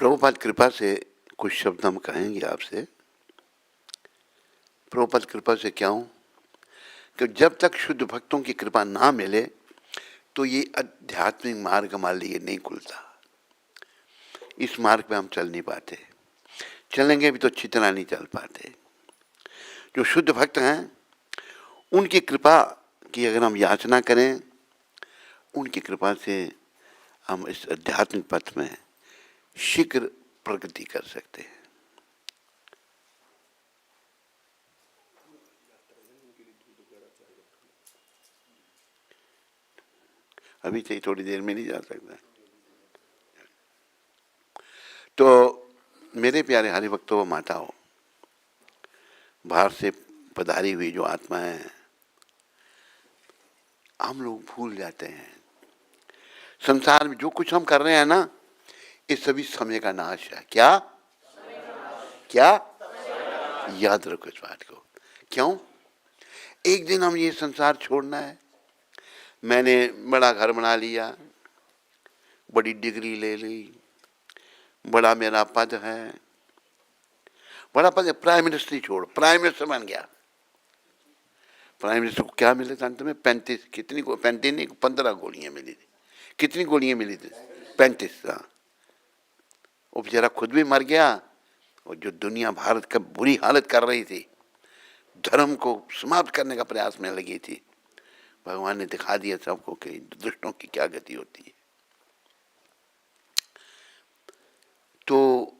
प्रभुपाद कृपा से कुछ शब्द हम कहेंगे आपसे। प्रभुपाद कृपा से क्या हूँ कि जब तक शुद्ध भक्तों की कृपा ना मिले तो ये आध्यात्मिक मार्ग हमारे लिए नहीं खुलता। इस मार्ग पे हम चल नहीं पाते, चलेंगे भी तो अच्छी तरह नहीं चल पाते। जो शुद्ध भक्त हैं उनकी कृपा की अगर हम याचना करें, उनकी कृपा से हम इस आध्यात्मिक पथ में शीघ्र प्रगति कर सकते हैं। अभी से थोड़ी देर में नहीं जा सकता। तो मेरे प्यारे हरिभक्तों, माताओं, बाहर से पधारी हुई जो आत्माएं हैं, हम लोग भूल जाते हैं संसार में जो कुछ हम कर रहे हैं ना, ये सभी समय का नाश है। क्या क्या याद रखो इस बात को। क्यों? एक दिन हम ये संसार छोड़ना है। मैंने बड़ा घर बना लिया, बड़ी डिग्री ले ली, बड़ा मेरा पद है, बड़ा पद है, प्राइम मिनिस्टर ही छोड़, प्राइम मिनिस्टर बन गया। प्राइम मिनिस्टर को क्या मिले था अंत में? 35, कितनी 35 नहीं 15 गोलियां मिली थी। कितनी गोलियां मिली थी? 35। हाँ, वो बेचारा खुद भी मर गया और जो दुनिया भारत का बुरी हालत कर रही थी, धर्म को समाप्त करने का प्रयास में लगी थी, भगवान ने दिखा दिया सबको कि दुष्टों की क्या गति होती है। तो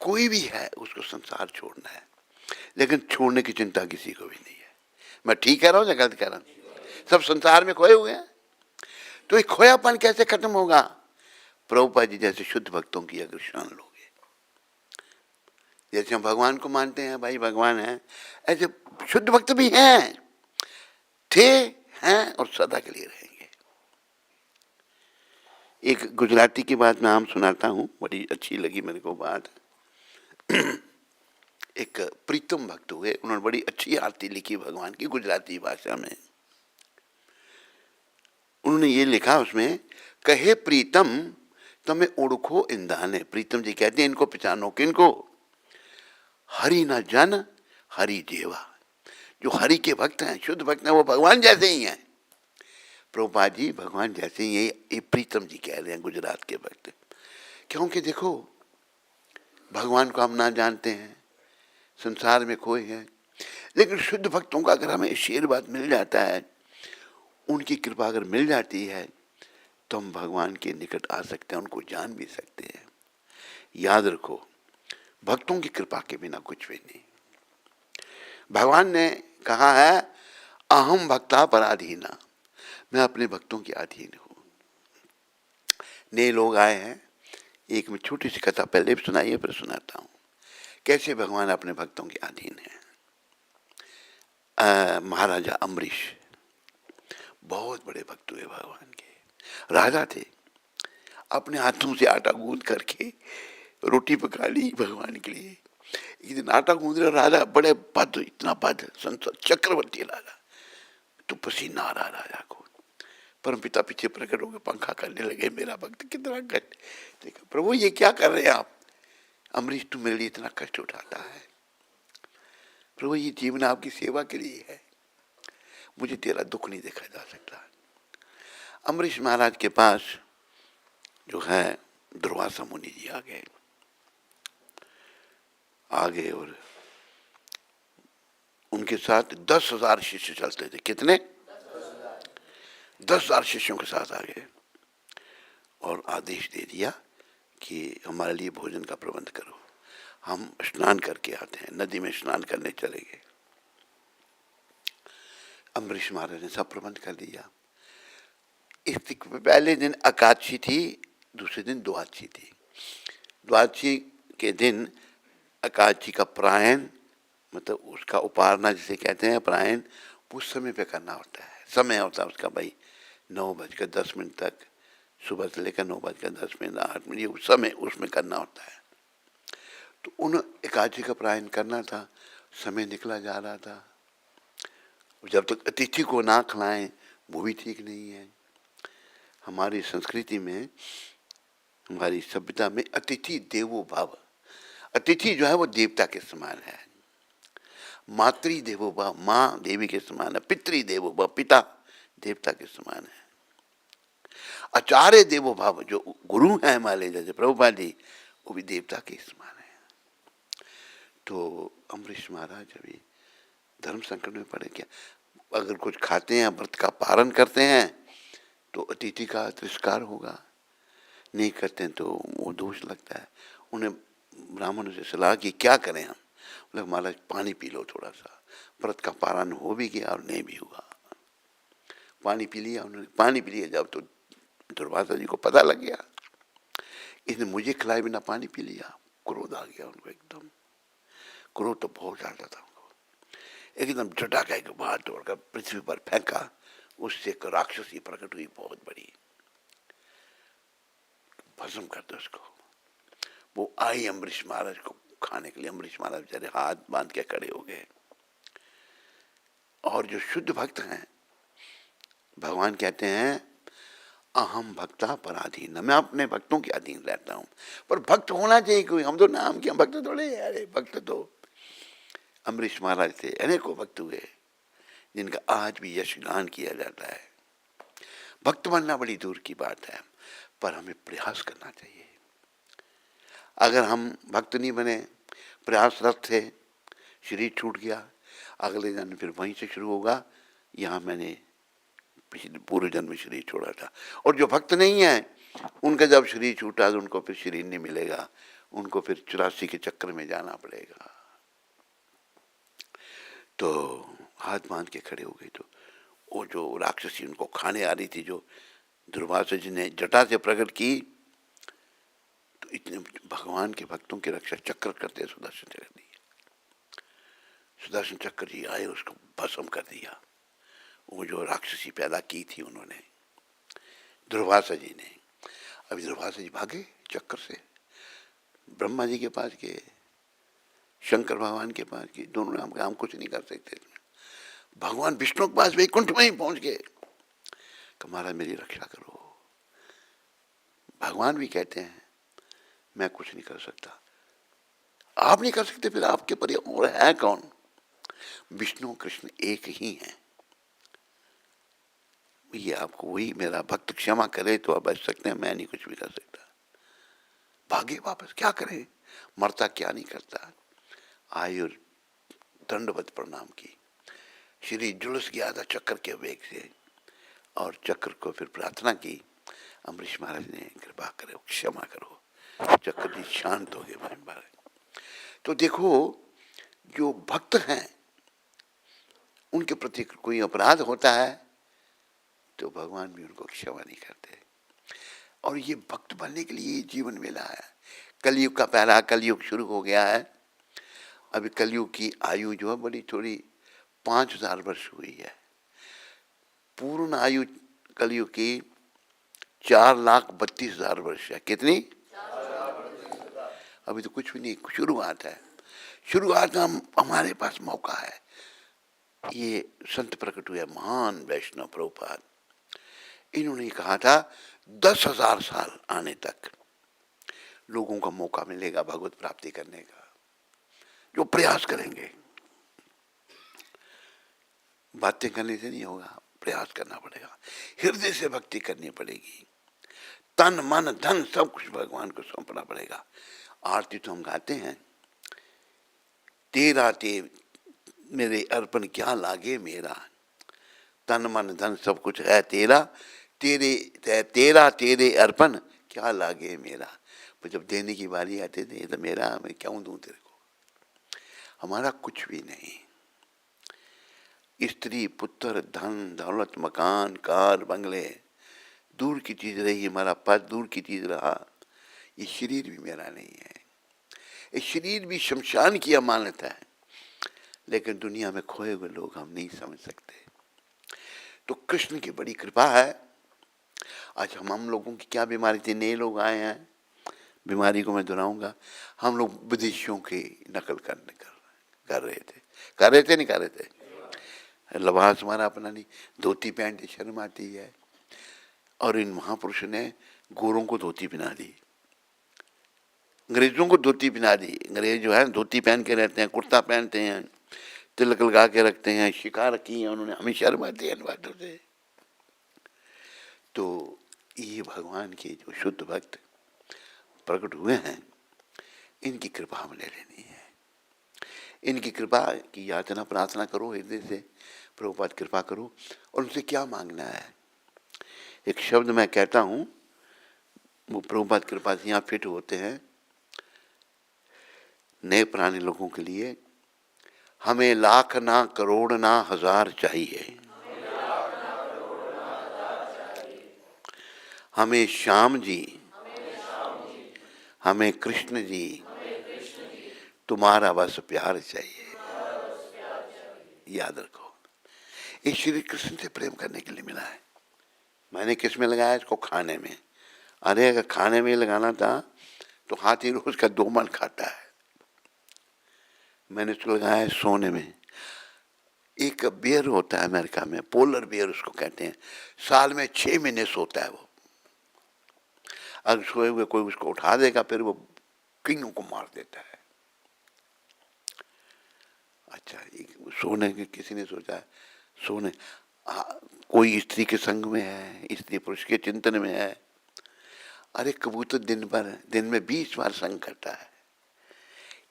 कोई भी है उसको संसार छोड़ना है, लेकिन छोड़ने की चिंता किसी को भी नहीं है। मैं ठीक कह रहा हूं या गलत कह रहा हूं? सब संसार में खोए हुए हैं। तो ये खोयापन कैसे खत्म होगा? प्रभुपाद जी जैसे शुद्ध भक्तों की अगर शान लोगे, जैसे हम भगवान को मानते हैं, भाई भगवान है, ऐसे शुद्ध भक्त भी हैं, थे, हैं और सदा के लिए रहेंगे। एक गुजराती की बात मैं आम सुनाता हूं, बड़ी अच्छी लगी मेरे को बात। एक प्रीतम भक्त हुए, उन्होंने बड़ी अच्छी आरती लिखी भगवान की गुजराती भाषा में। उन्होंने ये लिखा उसमें, कहे प्रीतम तुम्हें ओढ़खो इंदाने। प्रीतम जी कहते हैं इनको पहचानो, किनको? हरि न जन हरि जेवा। जो हरि के भक्त हैं, शुद्ध भक्त हैं, वो भगवान जैसे ही हैं। प्रभुपाद जी भगवान जैसे ही ये प्रीतम जी कह रहे हैं, गुजरात के भक्त। क्योंकि देखो, भगवान को हम ना जानते हैं, संसार में खोए हैं, लेकिन शुद्ध भक्तों का अगर हमें आशीर्वाद मिल जाता है, उनकी कृपा अगर मिल जाती है, तो हम भगवान के निकट आ सकते हैं, उनको जान भी सकते हैं। याद रखो, भक्तों की कृपा के बिना कुछ भी नहीं। भगवान ने कहा है, अहम भक्ता पराधीना, मैं अपने भक्तों के अधीन हूं। नए लोग आए हैं, एक में छोटी सी कथा पहले भी सुनाई है, फिर सुनाता हूं कैसे भगवान अपने भक्तों के अधीन है। महाराजा अम्बरीश बहुत बड़े भक्त हुए भगवान के, राजा थे। अपने हाथों से आटा गूंद करके रोटी पका ली भगवान के लिए। एक दिन आटा गूंद रहा राजा, बड़े पद, इतना पद, संसद चक्रवर्ती राजा, तो पसीना आ रहा राजा को। परम पिता पीछे प्रकट होकर पंखा करने लगे, मेरा भक्त कितना कष्ट। देखा, प्रभु ये क्या कर रहे हैं आप? अम्बरीश तू मेरे लिए इतना कष्ट उठाता है, प्रभु ये जीवन आपकी सेवा के लिए है, मुझे तेरा दुख नहीं देखा जा सकता। अम्बरीश महाराज के पास जो है दुर्वासा मुनि जी आ गए और उनके साथ 10,000 शिष्य चलते थे। कितने? 10,000 शिष्यों के साथ आ गए और आदेश दे दिया कि हमारे लिए भोजन का प्रबंध करो, हम स्नान करके आते हैं, नदी में स्नान करने चले गए। अम्बरीश महाराज ने सब प्रबंध कर दिया। इससे पहले दिन एकादशी थी, दूसरे दिन द्वादशी थी। द्वादशी के दिन एकादशी का प्रायण, मतलब उसका उपारना जिसे कहते हैं, प्रायण उस समय पे करना होता है। समय होता है उसका भाई 9:10 तक, सुबह से लेकर 9:10, 8 ये उस समय उसमें करना होता है। तो उन एकादशी का प्रायण करना था, समय निकला जा रहा था। जब तक अतिथि को ना खिलाएं वो भी ठीक नहीं है। हमारी संस्कृति में हमारी सभ्यता में अतिथि देवो भव, अतिथि जो है वो देवता के समान है। मातृ देवो भव, माँ देवी के समान है। पितृ देवो भव, पिता देवता के समान है। आचार्य देवो भव, जो गुरु है हमारे जैसे प्रभुपाद जी, वो भी देवता के समान है। तो अम्बरीश महाराज अभी धर्म संकट में पड़े क्या? अगर कुछ खाते हैं, व्रत का पालन करते हैं तो अतिथि का तिरस्कार होगा, नहीं करते हैं तो वो दोष लगता है। उन्हें ब्राह्मणों से सलाह की क्या करें हम? बोले महाराज पानी पी लो थोड़ा सा। व्रत का पालन हो भी गया और नहीं भी हुआ। पानी पी लिया उन्होंने। पानी पी लिया जब तो दुर्वासा जी को पता लग गया इसने मुझे खिलाए बिना पानी पी लिया। क्रोध आ गया उनको एकदम। क्रोध तो बहुत ज्यादा था उनको। एकदम झटाका के बाहर तोड़कर पृथ्वी पर फेंका। उससे एक राक्षसी प्रकट हुई बहुत बड़ी, भस्म कर दो उसको। वो आई अम्बरीश महाराज को खाने के लिए। अम्बरीश महाराज बेचारे हाथ बांध के खड़े हो गए। और जो शुद्ध भक्त हैं, भगवान कहते हैं अहम भक्ता पराधीन, मैं अपने भक्तों के अधीन रहता हूं। पर भक्त होना चाहिए कोई। हम तो नाम के भक्त थोड़े। अरे भक्त तो अम्बरीश महाराज थे, अनेकों भक्त हुए जिनका आज भी यश गान किया जाता है। भक्त बनना बड़ी दूर की बात है, पर हमें प्रयास करना चाहिए। अगर हम भक्त नहीं बने, प्रयासरत थे, शरीर छूट गया, अगले जन्म फिर वहीं से शुरू होगा, यहाँ मैंने पिछले पूर्व जन्म में शरीर छोड़ा था। और जो भक्त नहीं है उनका जब शरीर छूटा तो उनको फिर शरीर नहीं मिलेगा, उनको फिर 84 के चक्कर में जाना पड़ेगा। तो हाथ बांध के खड़े हो गए। तो वो जो राक्षसी उनको खाने आ रही थी, जो दुर्वासा जी ने जटा से प्रकट की, तो इतने भगवान के भक्तों की रक्षा चक्र करते सुदर्शन चक्र दिए। सुदर्शन चक्र जी आए, उसको भस्म कर दिया। वो जो राक्षसी पैदा की थी उन्होंने, दुर्वासा जी ने। अभी दुर्वासा जी भागे चक्कर से, ब्रह्मा जी के पास गए, शंकर भगवान के पास गए। दोनों ने हम कुछ नहीं कर सकते। भगवान विष्णु के पास वैकुंठ में ही पहुंच गए कि महाराज मेरी रक्षा करो। भगवान भी कहते हैं मैं कुछ नहीं कर सकता। आप नहीं कर सकते, फिर आपके पर और है कौन? विष्णु कृष्ण एक ही हैं। ये आपको वही मेरा भक्त क्षमा करे तो आप बच सकते हैं, मैं नहीं कुछ भी कर सकता। भागे वापस, क्या करें? मरता क्या नहीं करता। आयु दंडवत प्रणाम की, शरीर झुलस गया था चक्र के वेग से, और चक्र को फिर प्रार्थना की। अम्बरीश महाराज ने कृपा करो, क्षमा करो। चक्र जी शांत हो गए महाराज। तो देखो, जो भक्त हैं उनके प्रति कोई अपराध होता है तो भगवान भी उनको क्षमा नहीं करते। और ये भक्त बनने के लिए जीवन मिला है। कलयुग का पहला कलयुग शुरू हो गया है। अभी कलयुग की आयु जो है बड़ी थोड़ी 5000 वर्ष हुई है। पूर्ण आयु कलयुग की 4,32,000 वर्ष है। कितनी? अभी तो कुछ भी नहीं, शुरुआत है। शुरुआत हमारे पास मौका है। ये संत प्रकट हुए महान वैष्णव प्रभुपाद, इन्होंने कहा था 10,000 साल आने तक लोगों का मौका मिलेगा भगवत प्राप्ति करने का, जो प्रयास करेंगे। बातें करने से नहीं होगा, प्रयास करना पड़ेगा। हृदय से भक्ति करनी पड़ेगी। तन मन धन सब कुछ भगवान को सौंपना पड़ेगा। आरती तो हम गाते हैं, तेरा ते मेरे अर्पण क्या लागे मेरा, तन मन धन सब कुछ है तेरा, तेरा तेरे अर्पण क्या लागे मेरा। पर जब देने की बारी आती थी तो मेरा, मैं क्यों दूं तेरे को। हमारा कुछ भी नहीं। स्त्री पुत्र धन दौलत मकान कार बंगले दूर की चीज रही, हमारा पद दूर की चीज रहा। ये शरीर भी मेरा नहीं है। ये शरीर भी शमशान की अमानत है। लेकिन दुनिया में खोए हुए लोग हम नहीं समझ सकते। तो कृष्ण की बड़ी कृपा है। आज हम लोगों की क्या बीमारी थी, नए लोग आए हैं, बीमारी को मैं दोहराऊंगा। हम लोग विदेशियों की नकल कर रहे थे नहीं कर रहे थे। लिबास हमारा अपना नहीं, धोती पैंट शर्म आती है। और इन महापुरुषों ने गोरों को धोती पहना दी। अंग्रेज़ों को धोती पहना दी। अंग्रेज़ जो है धोती पहन के रहते हैं, कुर्ता पहनते हैं, तिलक लगा के रखते हैं, शिकार की है उन्होंने, हमें शर्म आती है इन बातों से। तो ये भगवान के जो शुद्ध भक्त प्रकट हुए हैं, इनकी कृपा हमें ले लेनी है। इनकी कृपा की याचना प्रार्थना करो हृदय से, प्रभुपाद कृपा करो। और उनसे क्या मांगना है? एक शब्द मैं कहता हूँ, वो प्रभुपाद कृपा से यहाँ फिट होते हैं नए पुराने लोगों के लिए। हमें लाख ना करोड़ ना हजार चाहिए, हमें श्याम जी, हमें कृष्ण जी, तुम्हारा बस प्यार चाहिए। याद रखो, ये श्री कृष्ण से प्रेम करने के लिए मिला है। मैंने किस में लगाया? इसको खाने में। अरे अगर खाने में लगाना था तो हाथी रोज का 2 मन खाता है। मैंने इसको लगाया है सोने में। एक बियर होता है अमेरिका में, पोलर बियर उसको कहते हैं, साल में 6 महीने सोता है वो। अगर सोए हुए कोई उसको उठा देगा फिर वो किंगों को मार देता है। अच्छा, सोने के किसी ने सोचा है सोने, कोई स्त्री के संग में है, स्त्री पुरुष के चिंतन में है। अरे कबूतर दिन में 20 बार संग करता है।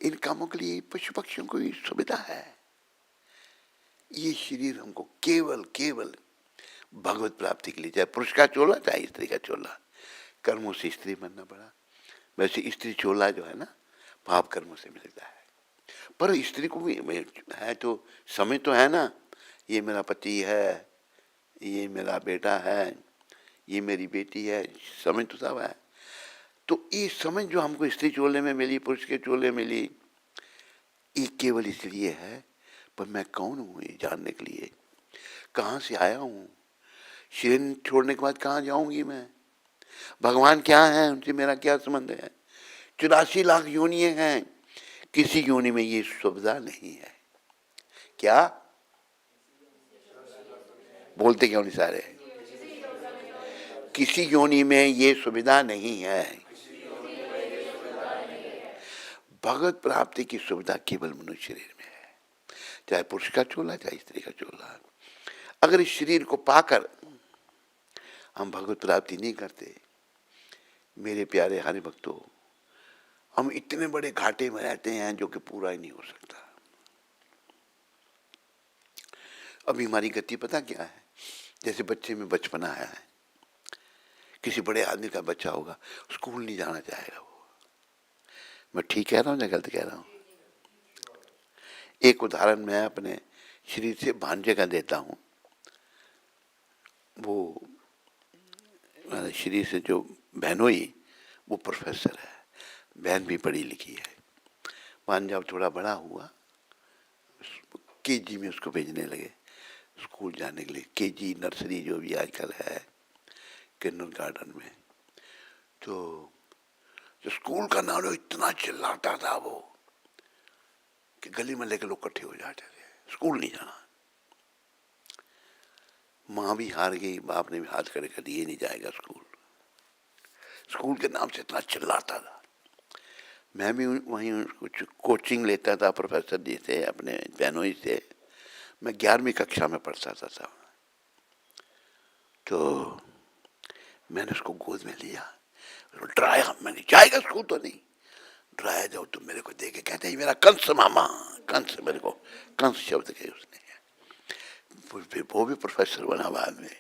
इन कामों के लिए पशु पक्षियों को भी सुविधा है। ये शरीर हमको केवल केवल भगवत प्राप्ति के लिए, चाहे पुरुष का चोला चाहे स्त्री का चोला, कर्मों से स्त्री बनना पड़ा। वैसे स्त्री चोला जो है ना, पाप कर्मों से मिलता है। पर स्त्री को भी है तो समय तो है ना, ये मेरा पति है, ये मेरा बेटा है, ये मेरी बेटी है, समय तो सब है। तो ये समय जो हमको स्त्री चोले में मिली, पुरुष के चोले में मिली, ये केवल इसलिए है, पर मैं कौन हूँ ये जानने के लिए, कहाँ से आया हूँ, शरीर छोड़ने के बाद कहाँ जाऊंगी मैं, भगवान क्या है, उनसे मेरा क्या संबंध है। 84 लाख योनियां हैं, किसी योनि में ये सुविधा नहीं है। क्या बोलते क्यों नहीं सारे? किसी योनि में ये सुविधा नहीं है। भगवत प्राप्ति की सुविधा केवल मनुष्य शरीर में है, चाहे पुरुष का चोला चाहे स्त्री का चोला। अगर इस शरीर को पाकर हम भगवत प्राप्ति नहीं करते, मेरे प्यारे हरि भक्तों, हम इतने बड़े घाटे में रहते हैं जो कि पूरा ही नहीं हो सकता। अभी हमारी गति पता क्या है? जैसे बच्चे में बचपना है, किसी बड़े आदमी का बच्चा होगा, स्कूल नहीं जाना चाहेगा वो। मैं ठीक कह रहा हूँ या गलत कह रहा हूँ? एक उदाहरण मैं अपने शरीर से भांजे का देता हूँ। वो शरीर से जो बहनोई, वो प्रोफेसर है, बहन भी पढ़ी लिखी है। भांजा थोड़ा बड़ा हुआ, केजी में उसको भेजने लगे स्कूल जाने के लिए, केजी नर्सरी जो भी आजकल है, किंडर गार्डन में। तो जो स्कूल का नाम इतना चिल्लाता था वो कि गली में लेकर लोग इकट्ठे हो जाते थे, स्कूल नहीं जाना। माँ भी हार गई, बाप ने भी हाथ खड़े कर दिए, नहीं जाएगा स्कूल। स्कूल के नाम से इतना चिल्लाता था। मैं भी वहीं कुछ कोचिंग लेता था प्रोफेसर जी से, अपने बहनोई से। मैं 11वीं कक्षा में पढ़ता था। तो मैंने उसको गोद में लिया, डराया, मैंने जाएगा स्कूल तो नहीं। डराया जाओ तो मेरे को देखे कहते हैं मेरा कंस मामा, कंस, मेरे को कंस शब्द कहे उसने। वो भी प्रोफेसर बना बाद में।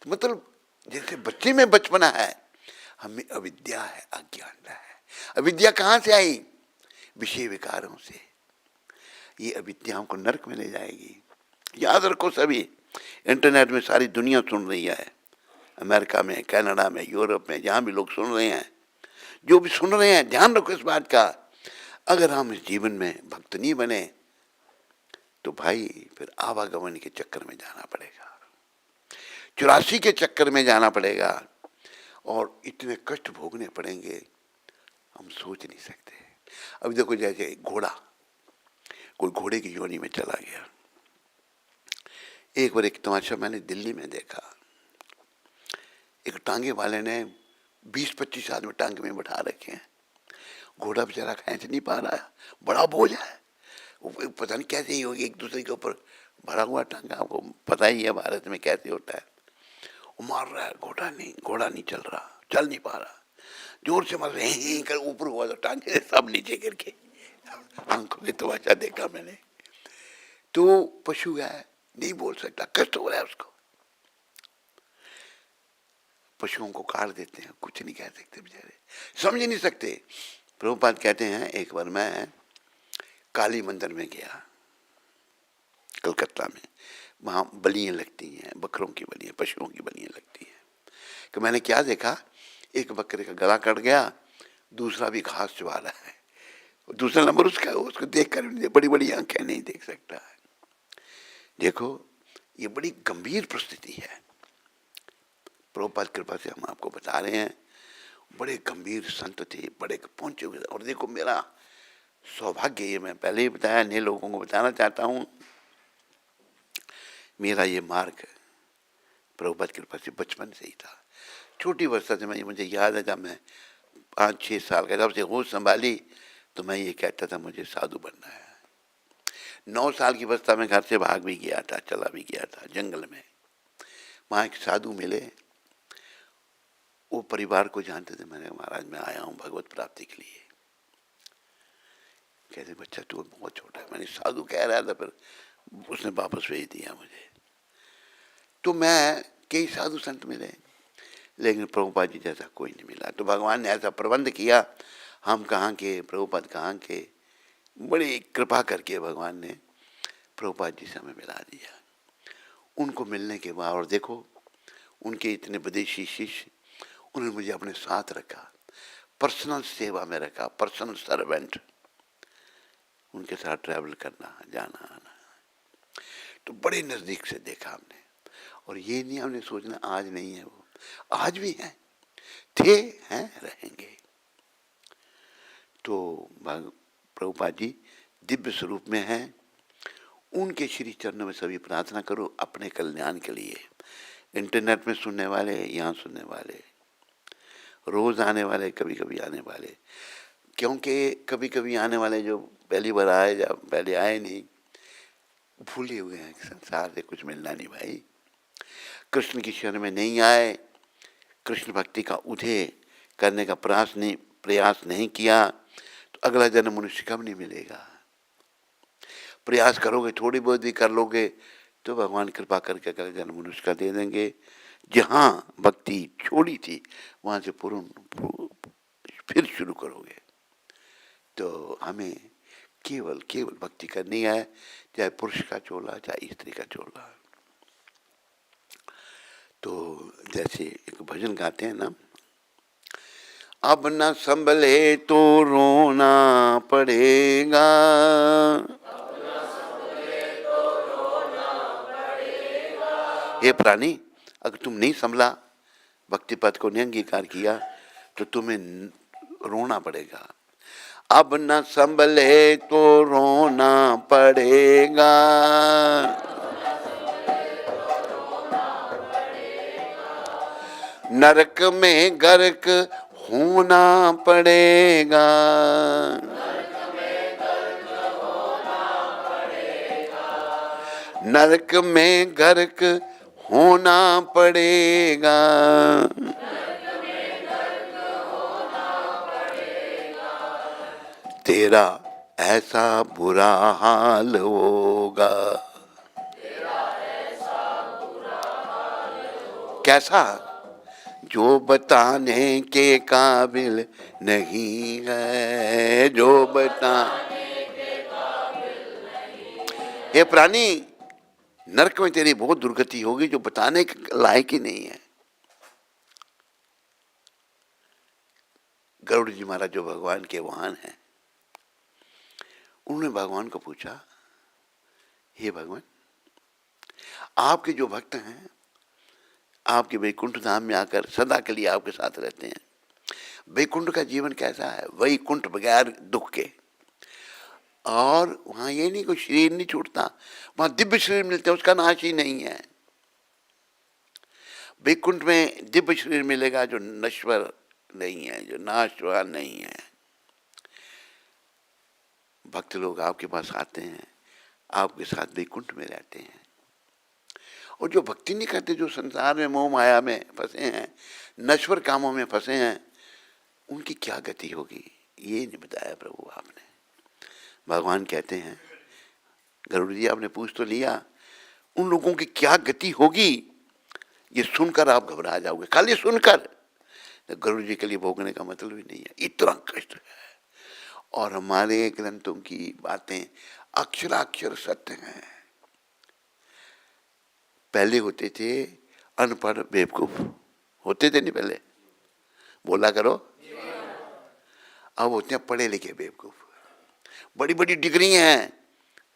तो मतलब जैसे बच्चे में बचपना है, हमें अविद्या है, अज्ञानता है। अविद्या कहाँ से आई? विषय विकारों से। ये अविद्या हमको नरक में ले जाएगी। याद रखो सभी, इंटरनेट में सारी दुनिया सुन रही है, अमेरिका में, कनाडा में, यूरोप में, जहाँ भी लोग सुन रहे हैं, जो भी सुन रहे हैं, ध्यान रखो इस बात का। अगर हम इस जीवन में भक्त नहीं बने तो भाई फिर आवागमन के चक्कर में जाना पड़ेगा, 84 के चक्कर में जाना पड़ेगा, और इतने कष्ट भोगने पड़ेंगे हम सोच नहीं सकते। अभी देखो, जैसे घोड़ा, कोई घोड़े की योनि में चला गया। एक बार एक तमाशा मैंने दिल्ली में देखा। एक टांगे वाले ने 20-25 आदमी टांगे में बैठा रखे हैं, घोड़ा बेचारा खींच नहीं पा रहा है, बड़ा बोझ है, वो पता नहीं कैसे ही होगी, एक दूसरे के ऊपर भरा हुआ टांगा, आपको पता ही है भारत में कैसे होता है। वो मार रहा है, घोड़ा नहीं चल रहा, चल नहीं पा रहा, जोर से मार रहे हैं कर, ऊपर हुआ तो टांगे सब नीचे करके, आंखों से तमाशा देखा मैंने। तो पशु है, नहीं बोल सकता, कष्ट हो रहा है उसको, पशुओं को काट देते हैं, कुछ नहीं कह सकते बेचारे, समझ नहीं सकते। प्रभुपाद कहते हैं, एक बार मैं काली मंदिर में गया कलकत्ता में, वहाँ बलियाँ लगती हैं, बकरों की बलियाँ, पशुओं की बलियाँ लगती हैं। कि मैंने क्या देखा, एक बकरे का गला कट गया, दूसरा भी घास चबा रहा है, दूसरा नंबर उसका, उसको देख कर बड़ी बड़ी आंखें, नहीं देख सकता है। देखो ये बड़ी गंभीर परिस्थिति है, प्रभुपाद कृपा से हम आपको बता रहे हैं। बड़े गंभीर संत थे, बड़े पहुंचे हुए। और देखो मेरा सौभाग्य, ये मैं पहले ही बताया, नए लोगों को बताना चाहता हूँ, मेरा ये मार्ग प्रभुपाद कृपा से बचपन से ही था। छोटी अवस्था से मैं, मुझे याद है जब मैं 5-6 साल का, जब से होश संभाली तो मैं ये कहता था मुझे साधु बनना है। 9 साल की अवस्था में घर से भाग भी गया था, चला भी गया था जंगल में। वहाँ एक साधु मिले, वो परिवार को जानते थे। मैंने, महाराज मैं आया हूँ भगवत प्राप्ति के लिए। कहते बच्चा तू बहुत छोटा है। मैंने साधु कह रहा था, फिर उसने वापस भेज दिया मुझे। तो मैं, कई साधु संत मिले, लेकिन प्रभुपाद जी जैसा कोई नहीं मिला। तो भगवान ने ऐसा प्रबंध किया, हम कहाँ के, प्रभुपाद कहाँ के, बड़ी कृपा करके भगवान ने प्रभुपाद जी से हमें मिला दिया। उनको मिलने के बाद, और देखो उनके इतने विदेशी शिष्य, उन्होंने मुझे अपने साथ रखा, पर्सनल सेवा में रखा, पर्सनल सर्वेंट, उनके साथ ट्रैवल करना, जाना आना, तो बड़े नज़दीक से देखा हमने। और ये नहीं हमने सोचना आज नहीं है, वो आज भी हैं, थे, हैं, रहेंगे। तो प्रभुपाद जी दिव्य स्वरूप में हैं, उनके श्री चरणों में सभी प्रार्थना करो अपने कल्याण के लिए। इंटरनेट में सुनने वाले, यहाँ सुनने वाले, रोज आने वाले, कभी कभी आने वाले, क्योंकि कभी कभी आने वाले जो पहली बार आए या पहले आए नहीं, भूले हुए हैं, संसार से कुछ मिलना नहीं भाई, कृष्ण की शरण में नहीं आए, कृष्ण भक्ति का उदय करने का प्रयास नहीं किया, तो अगला जन्म मनुष्य कब नहीं मिलेगा। प्रयास करोगे, थोड़ी बहुत भी कर लोगे, तो भगवान कृपा करके अगला जन्म मनुष्य का दे देंगे। जहाँ भक्ति छोड़ी थी वहाँ से पूर्ण फिर शुरू करोगे। तो हमें केवल केवल भक्ति करनी है, चाहे पुरुष का चोला, चाहे स्त्री का चोला। तो जैसे एक भजन गाते हैं ना, अब न संभले तो रोना पड़ेगा, हे प्राणी, अगर तुम नहीं संभला, भक्ति पथ को नहीं अंगीकार किया, तो तुम्हें रोना पड़ेगा। अब न संभले तो रोना पड़ेगा, नरक में गर्क होना पड़ेगा, नरक में गर्क होना पड़ेगा, तेरा ऐसा बुरा हाल होगा। कैसा? जो बताने के काबिल नहीं है, जो बताने के काबिल नहीं है। हे प्राणी, नरक में तेरी बहुत दुर्गति होगी, जो बताने के लायक ही नहीं है। गरुड़ जी महाराज जो भगवान के वाहन हैं, उन्होंने भगवान को पूछा, हे भगवान, आपके जो भक्त हैं, आपके वैकुंठ धाम में आकर सदा के लिए आपके साथ रहते हैं, वैकुंठ का जीवन कैसा है? वैकुंठ बगैर दुख के। और वहाँ ये नहीं, कोई शरीर नहीं छूटता, वहाँ दिव्य शरीर मिलते हैं, उसका नाश ही नहीं है। वैकुंठ में दिव्य शरीर मिलेगा जो नश्वर नहीं है, जो नाशवान नहीं है। भक्त लोग आपके पास आते हैं, आपके साथ वैकुंठ में रहते हैं। और जो भक्ति नहीं करते, जो संसार में मोह माया में फंसे हैं, नश्वर कामों में फंसे हैं, उनकी क्या गति होगी, ये नहीं बताया प्रभु आपने। भगवान कहते हैं, गरुड़ जी आपने पूछ तो लिया, उन लोगों की क्या गति होगी, ये सुनकर आप घबरा जाओगे, खाली सुनकर। तो गरुड़ जी के लिए भोगने का मतलब ही नहीं है, इतना कष्ट है। और हमारे ग्रंथों की बातें अक्षराक्षर सत्य हैं। पहले होते थे अनपढ़ बेवकूफ, होते थे नहीं पहले, बोला करो। अब होते हैं पढ़े लिखे बेवकूफ, बड़ी बड़ी डिग्री हैं,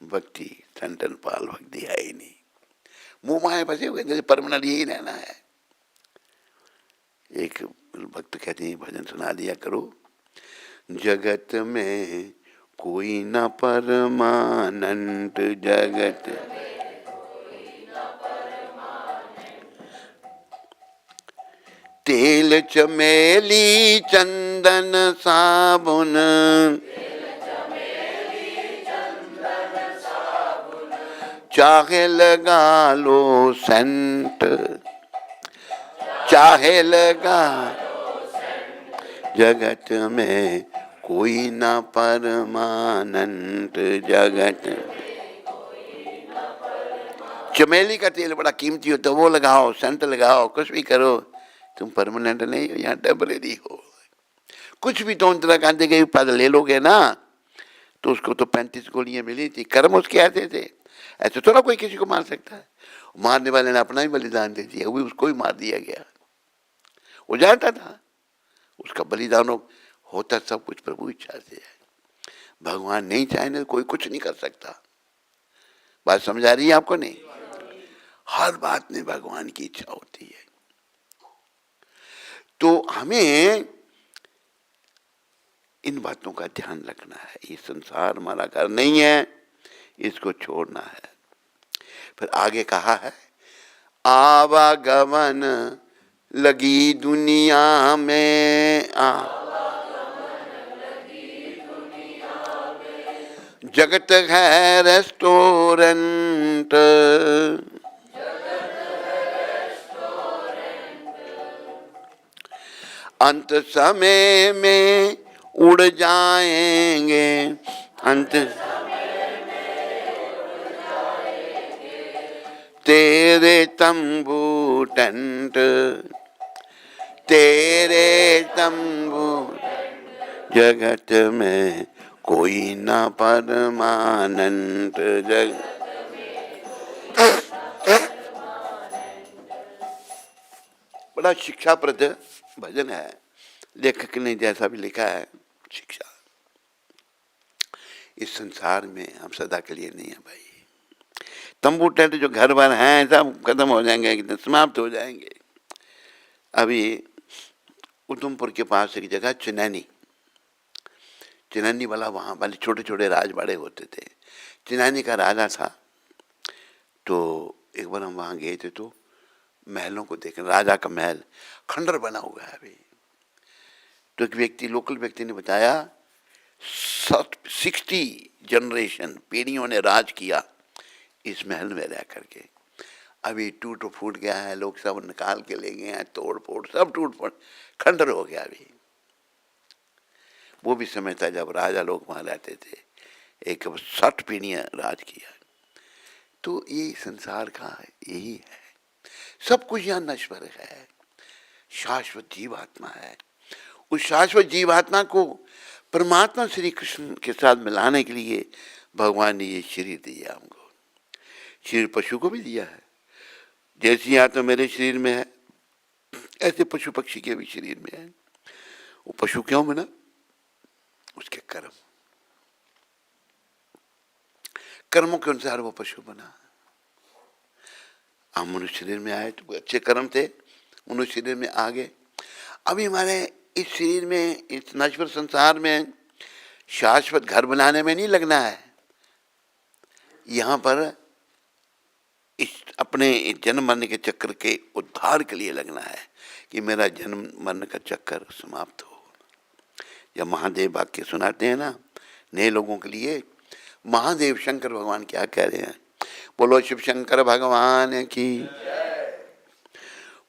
भक्ति टन पाल भक्ति है ही नहीं, मुंह माए फंसे हुए, जैसे परमानेंट यही रहना है। एक भक्त कहते हैं, भजन सुना दिया करो, जगत में कोई न परमानंद, जगत तेल चमेली चंदन साबुन, चाहे लगा लो सेंट, चाहे लगा, जगत में कोई ना परमानंद, जगत। चमेली का तेल बड़ा कीमती होता है, वो लगाओ, सेंट लगाओ, कुछ भी करो, तुम परमानेंट नहीं हो, यहाँ टेम्परेरी हो। कुछ भी तो तरह का के पद ले लोगे ना, तो उसको तो 35 गोलियां मिली थी, कर्म उसके ऐसे थे। ऐसे थोड़ा कोई किसी को मार सकता है, मारने वाले ने अपना ही बलिदान दे दिया, वो उसको ही मार दिया गया, वो जानता था उसका बलिदान होता सब कुछ प्रभु इच्छा से है। भगवान नहीं चाहे ना कोई कुछ नहीं कर सकता। बात समझ आ रही है आपको? नहीं, हर बात में भगवान की इच्छा होती है। तो हमें इन बातों का ध्यान रखना है, ये संसार हमारा घर नहीं है, इसको छोड़ना है। फिर आगे कहा है, आवागमन लगी दुनिया में, जगत है रेस्टोरेंट, अंत समय में उड़ जाएंगे, अंत तेरे तंबू टेंट, तेरे तंबू, जगत में कोई ना परमानंद, जग। बड़ा शिक्षाप्रद भजन है, लेखक ने जैसा भी लिखा है, शिक्षा। इस संसार में हम सदा के लिए नहीं है भाई। तंबू टेंट जो घर बार हैं सब खत्म हो जाएंगे, समाप्त हो जाएंगे। अभी उधमपुर के पास एक जगह चिनैनी, चिनैनी वाला, वहाँ वाले छोटे छोटे राजवाड़े होते थे। चिनैनी का राजा था, तो एक बार हम वहाँ गए थे, तो महलों को देखें, राजा का महल खंडर बना हुआ है अभी। तो एक व्यक्ति, लोकल व्यक्ति ने बताया, 60 जनरेशन पीढ़ियों ने राज किया इस महल में रह करके। अभी टूट फूट गया है, लोग सब निकाल के ले गए हैं, तोड़ फोड़ सब टूट फोड़ खंडर हो गया अभी। वो भी समय था जब राजा लोग वहाँ रहते थे, एक 60 पीढ़ियाँ राज किया। तो ये संसार का यही है, सब कुछ यहाँ नश्वर है, शाश्वत जीवात्मा है। उस शाश्वत जीवात्मा को परमात्मा श्री कृष्ण के साथ मिलाने के लिए भगवान ने ये शरीर दिया हमको। शरीर पशु को भी दिया है, जैसी आत्मा मेरे शरीर में है ऐसे पशु पक्षी के भी शरीर में है। वो पशु क्यों बना? उसके कर्म, कर्मों के अनुसार वो पशु बना। हम मनुष्य शरीर में आए तो अच्छे कर्म थे, मनुष्य शरीर में आ गए। अभी हमारे इस शरीर में, इस नश्वर संसार में शाश्वत घर बनाने में नहीं लगना है, यहाँ पर इस अपने जन्म मरण के चक्र के उद्धार के लिए लगना है कि मेरा जन्म मरण का चक्कर समाप्त हो। जब महादेव वाक्य सुनाते हैं ना, नए लोगों के लिए महादेव शंकर भगवान क्या कह रहे हैं? बोलो शिव शंकर भगवान की।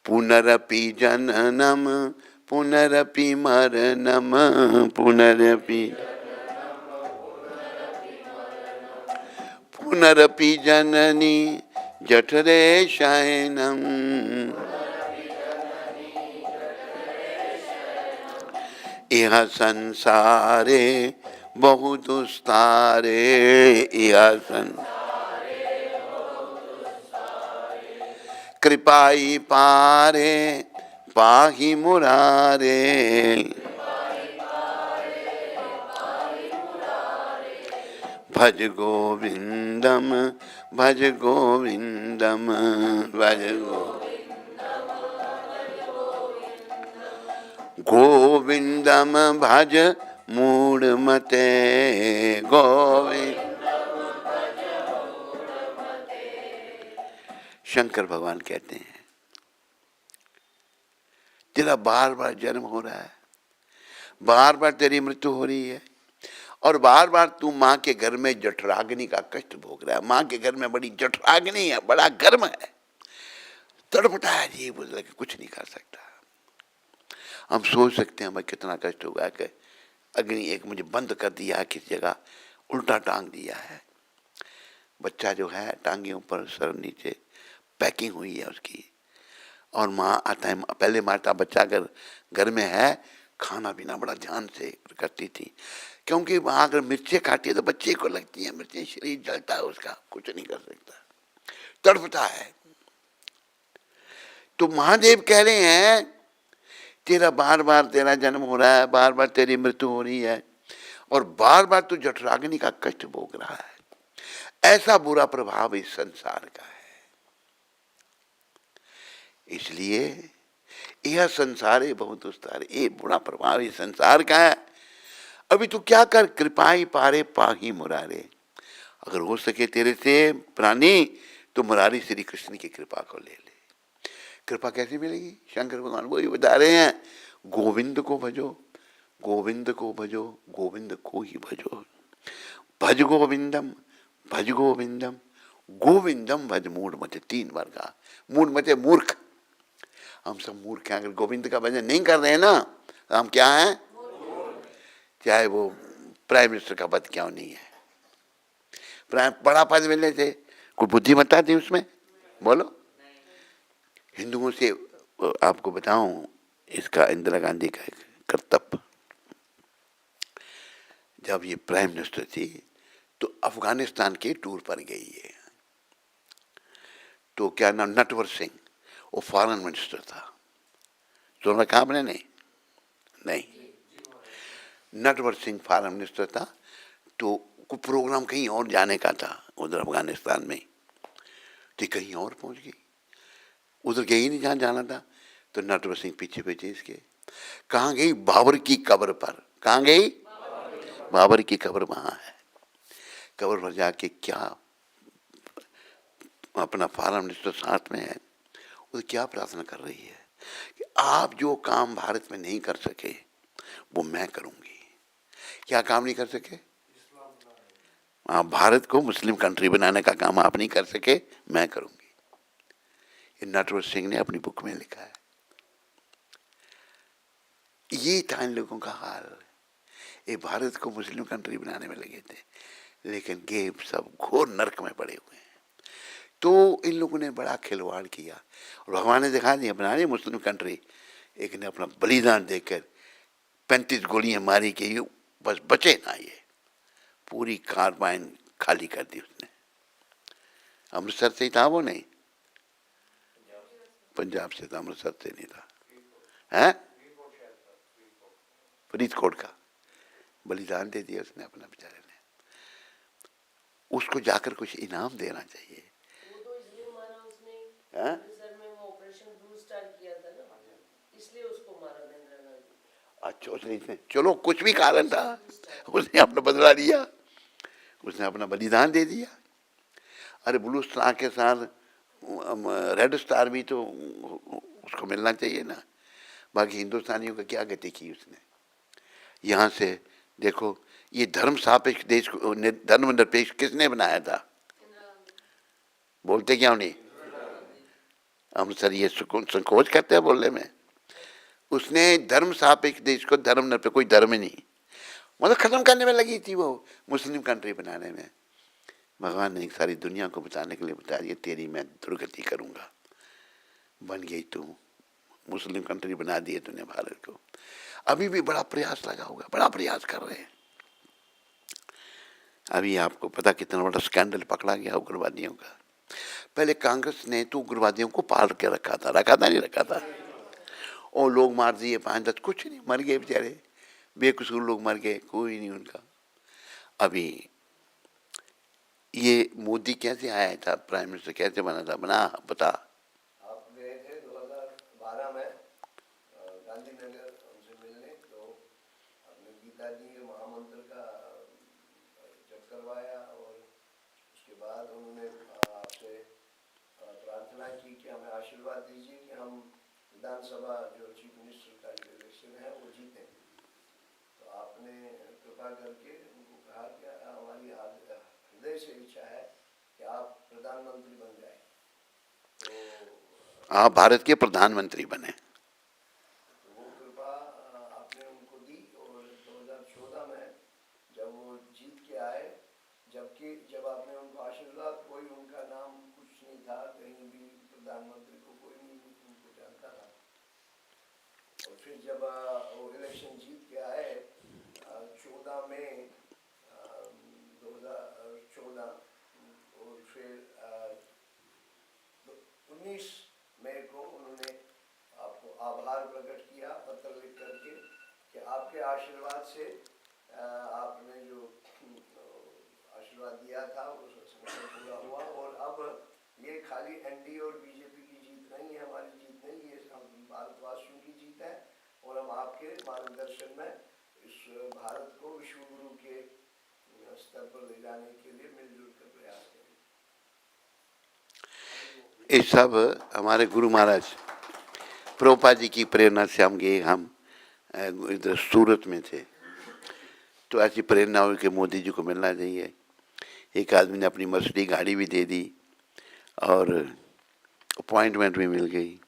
पुनरपि जननम पुनरपि मरणम पुनरपि पुनरपि जननी जठरे शयनम इह संसारे बहु दुस्तारे इह कृपाई पारे पाहि मुरारे भज गोविंदम भज गोविंदम भज गोविंदम भज मूढ़मते गोविंद। शंकर भगवान कहते हैं तेरा बार बार जन्म हो रहा है, बार बार तेरी मृत्यु हो रही है, और बार बार तू माँ के घर में जठराग्नि का कष्ट भोग रहा है। माँ के घर में बड़ी जठराग्नि है, बड़ा गर्म है, तड़पटा है जी, बोल के कुछ नहीं कर सकता। हम सोच सकते हैं हमें कितना कष्ट होगा कि अग्नि एक मुझे बंद कर दिया, किसी जगह उल्टा टांग दिया है, बच्चा जो है टांगे ऊपर सर नीचे पैकिंग हुई है उसकी, और माँ आता है, पहले माता बच्चा अगर घर में है खाना पीना बड़ा ध्यान से करती थी, क्योंकि वहाँ अगर मिर्चें खाती है तो बच्चे को लगती है मिर्चें, शरीर जलता है उसका, कुछ नहीं कर सकता, तड़पता है। तो महादेव कह रहे हैं तेरा बार बार तेरा जन्म हो रहा है, बार बार तेरी मृत्यु हो रही है, और बार बार तू जठराग्नि का कष्ट भोग रहा है। ऐसा बुरा प्रभाव इस संसार का है, इसलिए यह संसार है बहुत दुस्तार, ये बुरा प्रभाव इस संसार का है। अभी तू क्या कर, कृपाई पारे पाही मुरारे, अगर हो सके तेरे से प्राणी तो मुरारी श्री कृष्ण की कृपा को ले ले। कृपा कैसे मिलेगी? शंकर भगवान वही बता रहे हैं, गोविंद को भजो, गोविंद को भजो, गोविंद को ही भजो, भज गोविंदम भज गोविंदम गोविंदम भज मूढ़ मते। 3 बार कहा, मूढ़ मते मूर्ख, हम सब मूर्ख हैं, अगर गोविंद का भजन नहीं कर रहे हैं ना हम क्या हैं, चाहे वो प्राइम मिनिस्टर का पद क्यों नहीं है, बड़ा पद मिलने से कोई बुद्धिमत्ता थी उसमें? बोलो। हिंदुओं से आपको बताऊं, इसका इंदिरा गांधी का एक कर्तव्य, जब ये प्राइम मिनिस्टर थी तो अफगानिस्तान के टूर पर गई है, तो क्या नाम, नटवर सिंह, वो फॉरेन मिनिस्टर था, सुना कहा आपने? नहीं, नटवर सिंह फॉरेन मिनिस्टर था, तो कोई प्रोग्राम कहीं और जाने का था उधर अफगानिस्तान में, तो कहीं और पहुंच गई, उधर गई नहीं जहाँ जाना था, तो नटवर सिंह पीछे पीछे इसके कहाँ गई, बाबर की कब्र पर। कहाँ गई? बाबर की कब्र वहाँ है, कब्र पर जाके क्या अपना फॉरेन मिनिस्टर साथ में है, वो क्या प्रार्थना कर रही है कि आप जो काम भारत में नहीं कर सके वो मैं करूंगी। क्या काम नहीं कर सके? आप भारत को मुस्लिम कंट्री बनाने का काम आप नहीं कर सके, मैं करूंगी। ये नटवर सिंह ने अपनी बुक में लिखा है। ये था इन लोगों का हाल, ये भारत को मुस्लिम कंट्री बनाने में लगे थे, लेकिन गे सब घोर नरक में पड़े हुए हैं। तो इन लोगों ने बड़ा खिलवाड़ किया, और भगवान ने दिखा दिया बना रही मुस्लिम कंट्री, एक ने अपना बलिदान देकर 35 गोलियां मारी कि ये बस बचे ना, ये पूरी कार्बाइन खाली कर दी उसने। अमृतसर से ही था वो? नहीं, पंजाब से था, अमृतसर से नहीं था, है फरीदकोट का। बलिदान दे दिया उसने अपना, बेचारे ने। उसको जाकर कुछ इनाम देना चाहिए। वो तो इसलिए मारा उसने, हाँ? अमृतसर में वो ऑपरेशन ब्लू स्टार किया था ना, इसलिए उसको मारा था इंदिरा गांधी। अच्छा, उसने चलो कुछ भी कारण था, उसने अपना बदला लिया, उसने अपना बलिदान दे दिया। अरे ब्लू स्टार के साथ रेड स्टार भी तो उसको मिलना चाहिए ना। बाकी हिंदुस्तानियों का क्या गति की उसने, यहाँ से देखो ये धर्म सापेक्ष देश को, धर्म निरपेक्ष किसने बनाया था? बोलते क्यों नहीं? हम सर ये संकोच करते हैं बोलने में। उसने धर्म सापेक्ष देश को, धर्म निरपेक्ष, कोई धर्म ही नहीं, मतलब खत्म करने में लगी थी वो, मुस्लिम कंट्री बनाने में। भगवान ने एक सारी दुनिया को बताने के लिए बता दिया, तेरी मैं दुर्गति करूंगा। बन गई तू, मुस्लिम कंट्री बना दिए तूने भारत को। अभी भी बड़ा प्रयास लगा हुआ, बड़ा प्रयास कर रहे हैं। अभी आपको पता कितना बड़ा स्कैंडल पकड़ा गया उग्रवादियों का। पहले कांग्रेस ने तो उग्रवादियों को पाल के रखा था, नहीं रखा था। और लोग मार दिए 5-10, कुछ नहीं, मर गए बेचारे, बेकसूर लोग मर गए, कोई नहीं उनका। अभी ये मोदी कैसे आया था, प्राइम मिनिस्टर कैसे बना था, बता। आप गए थे 2012 में गांधीनगर उनसे मिलने, तो आपने गीता जी के महामंत्र का जप करवाया और उसके बाद उन्होंने आपसे प्रार्थना की कि हमें आशीर्वाद दीजिए कि हम विधानसभा जो चीफ मिनिस्टर का जो इलेक्शन है वो जीतें। तो आपने कृपा करके उनको कहा कि हमारी हृदय से इच्छा है कि आप प्रधानमंत्री बन जाए। तो आप भारत के प्रधानमंत्री बने। वो कृपा आपने उनको दी और 2014 में जब वो जीत के आए, जबकि जब आपने उनको आशीर्वाद, कोई उनका नाम कुछ नहीं था, कहीं भी प्रधानमंत्री को कोई नहीं उनको जानता था। और फिर जब वो इलेक्शन जीत के आए 14 मई 2014, और फिर 19 मई को उन्होंने आपको आभार प्रकट किया पत्र लिख करके कि आपके आशीर्वाद से आपने जो आशीर्वाद दिया था वो पूरा हुआ। और अब ये खाली एनडीए और बीजेपी की जीत नहीं है, हमारी जीत नहीं, ये हम भारतवासियों की जीत है। और हम आपके मार्गदर्शन में इस भारत को विश्व गुरु के स्तर पर ले जाने के लिए मिलजुल कर प्रयास करेंगे। ये सब हमारे गुरु महाराज प्रभुपाद जी की प्रेरणा से हम गए। हम इधर सूरत में थे, तो ऐसी प्रेरणा हुई कि मोदी जी को मिलना चाहिए। एक आदमी ने अपनी मर्सिडीज गाड़ी भी दे दी और अपॉइंटमेंट भी मिल गई,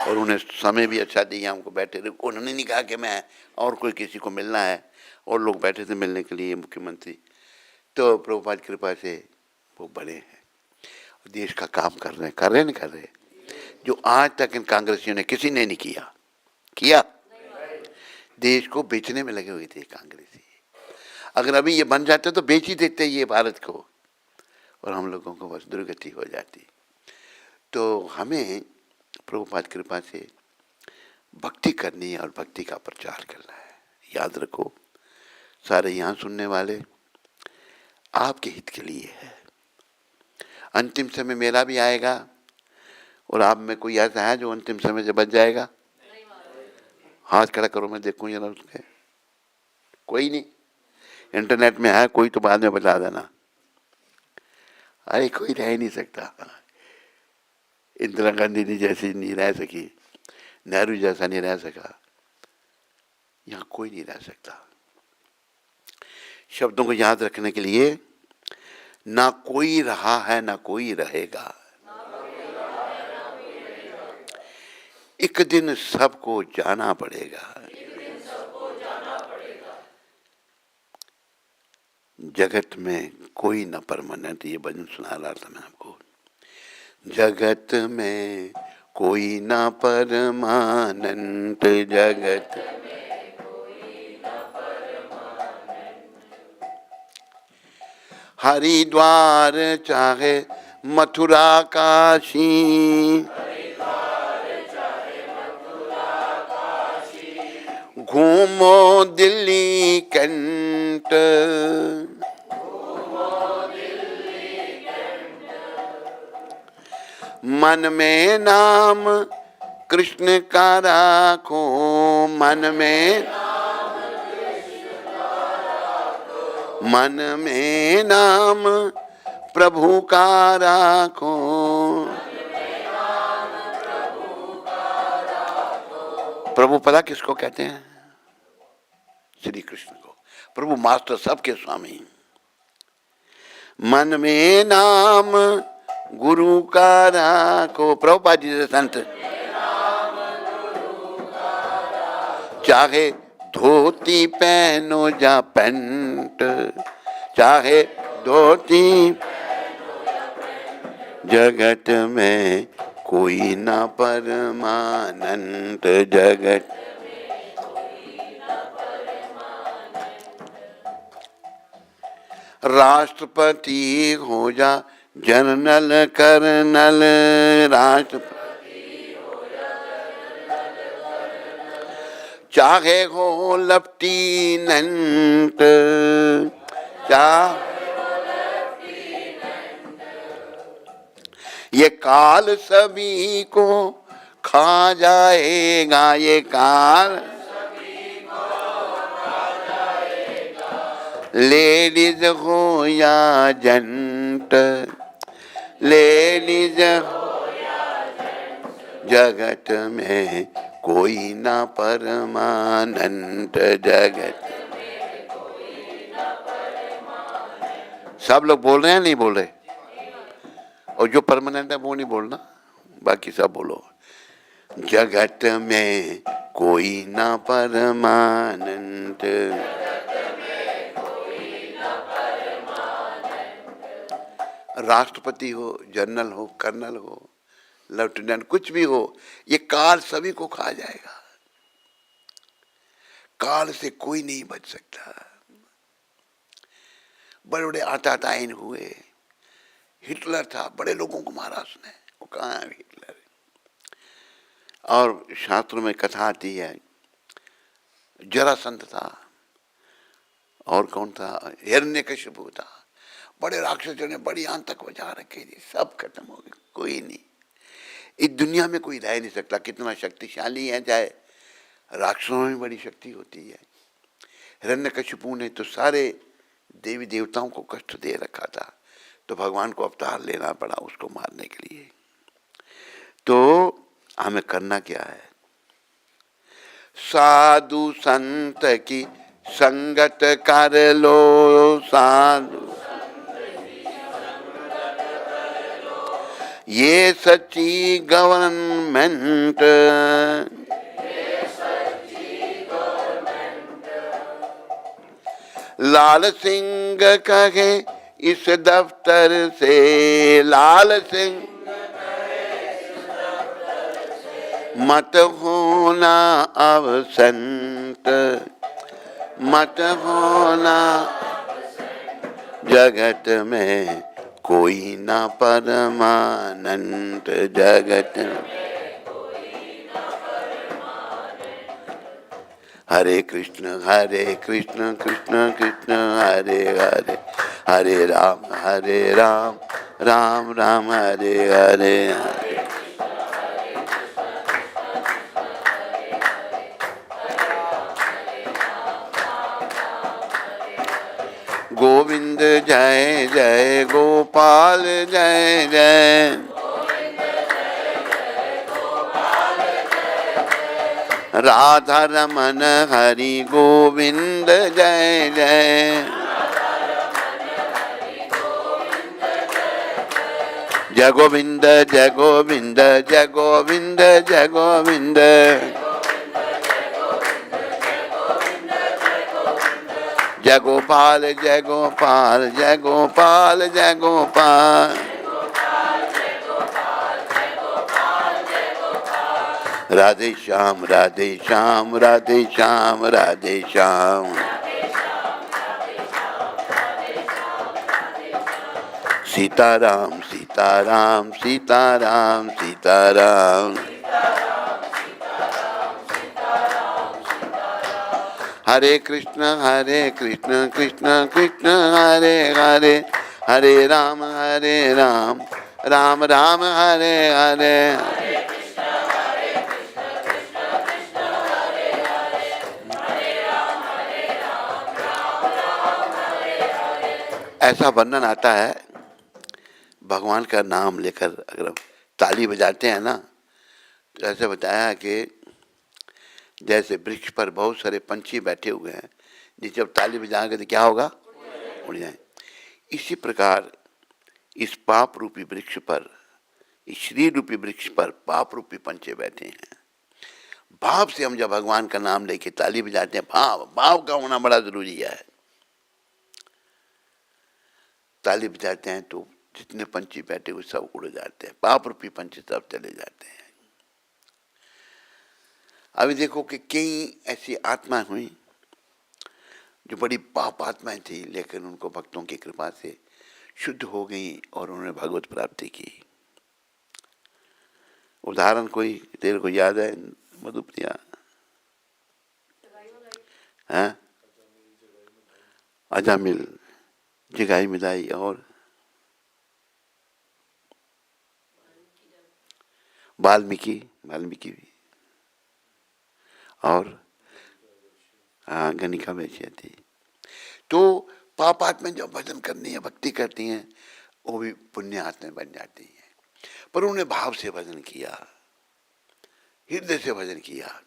और उन्हें समय भी अच्छा दिया, हमको बैठे रहे। उन्होंने नहीं कहा कि मैं और कोई किसी को मिलना है, और लोग बैठे थे मिलने के लिए मुख्यमंत्री। तो प्रभुपाद कृपा से वो बड़े हैं, देश का काम कर रहे नहीं कर रहे, जो आज तक इन कांग्रेसियों ने किसी ने नहीं किया। देश को बेचने में लगे हुए थे कांग्रेसी। अगर अभी ये बन जाते तो बेच ही देते ये भारत को, और हम लोगों को बस दुर्गति हो जाती। तो हमें प्रभुपाद कृपा से भक्ति करनी है और भक्ति का प्रचार करना है। याद रखो सारे यहाँ सुनने वाले, आपके हित के लिए है। अंतिम समय मेरा भी आएगा, और आप में कोई ऐसा है जो अंतिम समय से बच जाएगा? हाथ खड़ा करो, मैं देखूँ जरा उसके। कोई नहीं, इंटरनेट में है कोई तो बाद में बता देना। अरे कोई रह ही नहीं सकता। इंदिरा गांधी जी जैसी नहीं रह सकी, नेहरू जैसा नहीं रह सका, यहाँ कोई नहीं रह सकता। शब्दों को याद रखने के लिए, ना कोई रहा है ना कोई रहेगा, एक दिन सबको जाना पड़ेगा। जगत में कोई न परमानेंट, ये भजन सुना रहा था मैं आपको। जगत में कोई न परमानेंट, जगत हरिद्वार चाहे मथुरा काशी, घूमो दिल्ली कैंट, मन में नाम कृष्ण का राखो, मन में नाम प्रभु का राखो। प्रभु पता किसको कहते हैं? श्री कृष्ण को। प्रभु मास्टर सबके स्वामी। मन में नाम गुरु का राखो, प्रभुपाद जी से संत, चाहे धोती पहनो या पैंट, चाहे धोती, जगत में कोई ना परमानंद, जगत राष्ट्रपति हो जा जनरल कर्नल, राष्ट्रपति चाहे हो लेफ्टिनेंट, ये काल सभी को खा जाएगा, ये काल लेडीज हो या जेंट, लेडीज जगत में कोई ना परमानंद, जगत सब लोग बोल रहे हैं नहीं बोल रहे, और जो परमानेंट है वो नहीं बोलना, बाकी सब बोलो। जगत में कोई ना परमानंद, राष्ट्रपति हो, जनरल हो, कर्नल हो, लेफ्टिनेंट, कुछ भी हो, ये काल सभी को खा जाएगा। काल से कोई नहीं बच सकता। बड़े बड़े आताताइन हुए, हिटलर था, बड़े लोगों को मारा उसने, वो कहाँ है हिटलर। और शास्त्रों में कथा आती है, जरासंध था, और कौन था, हिरण्यकशिपु था, बड़े राक्षसों ने बड़ी आंतक बजा रखी थी, सब खत्म हो गए, कोई नहीं। इस दुनिया में कोई रह नहीं सकता, कितना शक्तिशाली है, चाहे राक्षसों में बड़ी शक्ति होती है। हिरण्यकशिपु ने तो सारे देवी देवताओं को कष्ट दे रखा था, तो भगवान को अवतार लेना पड़ा उसको मारने के लिए। तो हमें करना क्या है, साधु संत की संगत कर लो, साधु ये सच्ची गवर्नमेंट, लाल सिंह कहे इस दफ्तर से, लाल सिंह मत होना अवसंत, मत होना, जगत में कोई ना परमानंद, जगत हरे कृष्ण कृष्ण कृष्ण हरे हरे, हरे राम राम राम हरे हरे, गोविंद जय जय गोपाल जय जय, राधा रमन हरि गोविंद जय जय, जय गोविंद जय गोविंद जय गोविंद जय गोविंद, जय गोपाल जय गोपाल जय गोपाल जय गोपाल, राधे श्याम राधे श्याम राधे श्याम राधे श्याम, सीताराम सीताराम सीताराम सीताराम, हरे कृष्ण कृष्ण कृष्ण हरे हरे, हरे राम राम राम हरे हरे, ऐसा वर्णन आता है, भगवान का नाम लेकर अगर हम ताली बजाते हैं ना, तो ऐसे बताया कि जैसे वृक्ष पर बहुत सारे पंछी बैठे हुए हैं, जिस जब ताली बजाएंगे तो क्या होगा, उड़ जाए। इसी प्रकार इस पाप रूपी वृक्ष पर, इस शरीर रूपी वृक्ष पर पाप रूपी पंचे बैठे हैं। भाव से हम जब भगवान का नाम लेके ताली बजाते हैं, भाव का होना बड़ा जरूरी है। ताली बजाते हैं तो जितने पंछी बैठे हुए सब उड़ जाते हैं, पाप रूपी पंछी सब चले जाते हैं। अभी देखो कि कई ऐसी आत्माएं हुई जो बड़ी पाप आत्माएं थी, लेकिन उनको भक्तों की कृपा से शुद्ध हो गई और उन्होंने भगवत प्राप्ति की। उदाहरण कोई तेरे को याद है मधुप्रिया? हैं? अजामिल, जगाई मिदाई और वाल्मीकि भी, और हाँ गणिका वैश्य थी। तो पाप आत्माएं जब भजन करनी है, भक्ति करती हैं, वो भी पुण्य आत्माएं बन जाती हैं। पर उन्होंने भाव से भजन किया, हृदय से भजन किया।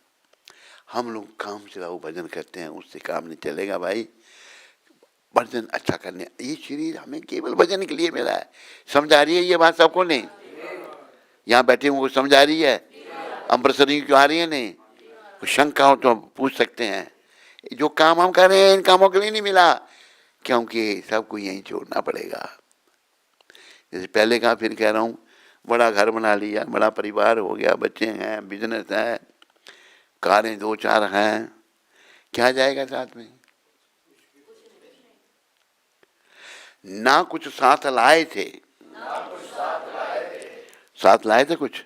हम लोग काम से वो भजन करते हैं, उससे काम नहीं चलेगा भाई। भजन अच्छा करने, ये शरीर हमें केवल भजन के लिए मिला है। समझ आ रही है ये बात सबको? नहीं, यहाँ बैठे हुए को समझ आ रही है? अमृतसरी क्यों आ रही है? नहीं, शंका हो तो पूछ सकते हैं। जो काम हम कर रहे हैं इन कामों के लिए नहीं मिला, क्योंकि सबको यहीं छोड़ना पड़ेगा। जैसे पहले कहा, फिर कह रहा हूँ, बड़ा घर बना लिया, बड़ा परिवार हो गया, बच्चे हैं, बिजनेस है, कारें 2-4 हैं, क्या जाएगा साथ में? ना कुछ साथ लाए थे, साथ लाए थे कुछ?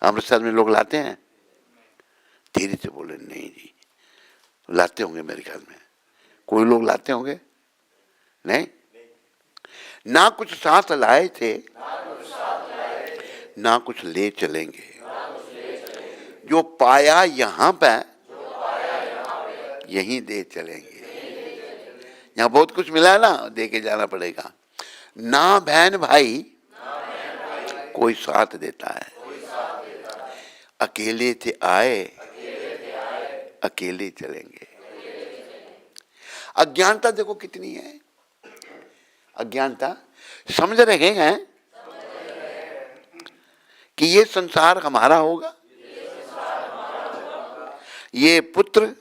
अमृतसर में लोग लाते हैं? धीरे से बोले, नहीं जी, लाते होंगे मेरे ख्याल में, कोई लोग लाते होंगे। नहीं, ना कुछ साथ लाए थे, ना कुछ ले चलेंगे। जो पाया यहाँ पे यहीं दे चलेंगे। यहाँ बहुत कुछ मिला है ना, दे के जाना पड़ेगा। ना बहन भाई कोई साथ देता है, अकेले थे आए, अकेले चलेंगे। अज्ञानता देखो कितनी है, अज्ञानता। समझ रहे हैं कि ये संसार हमारा होगा, ये पुत्र,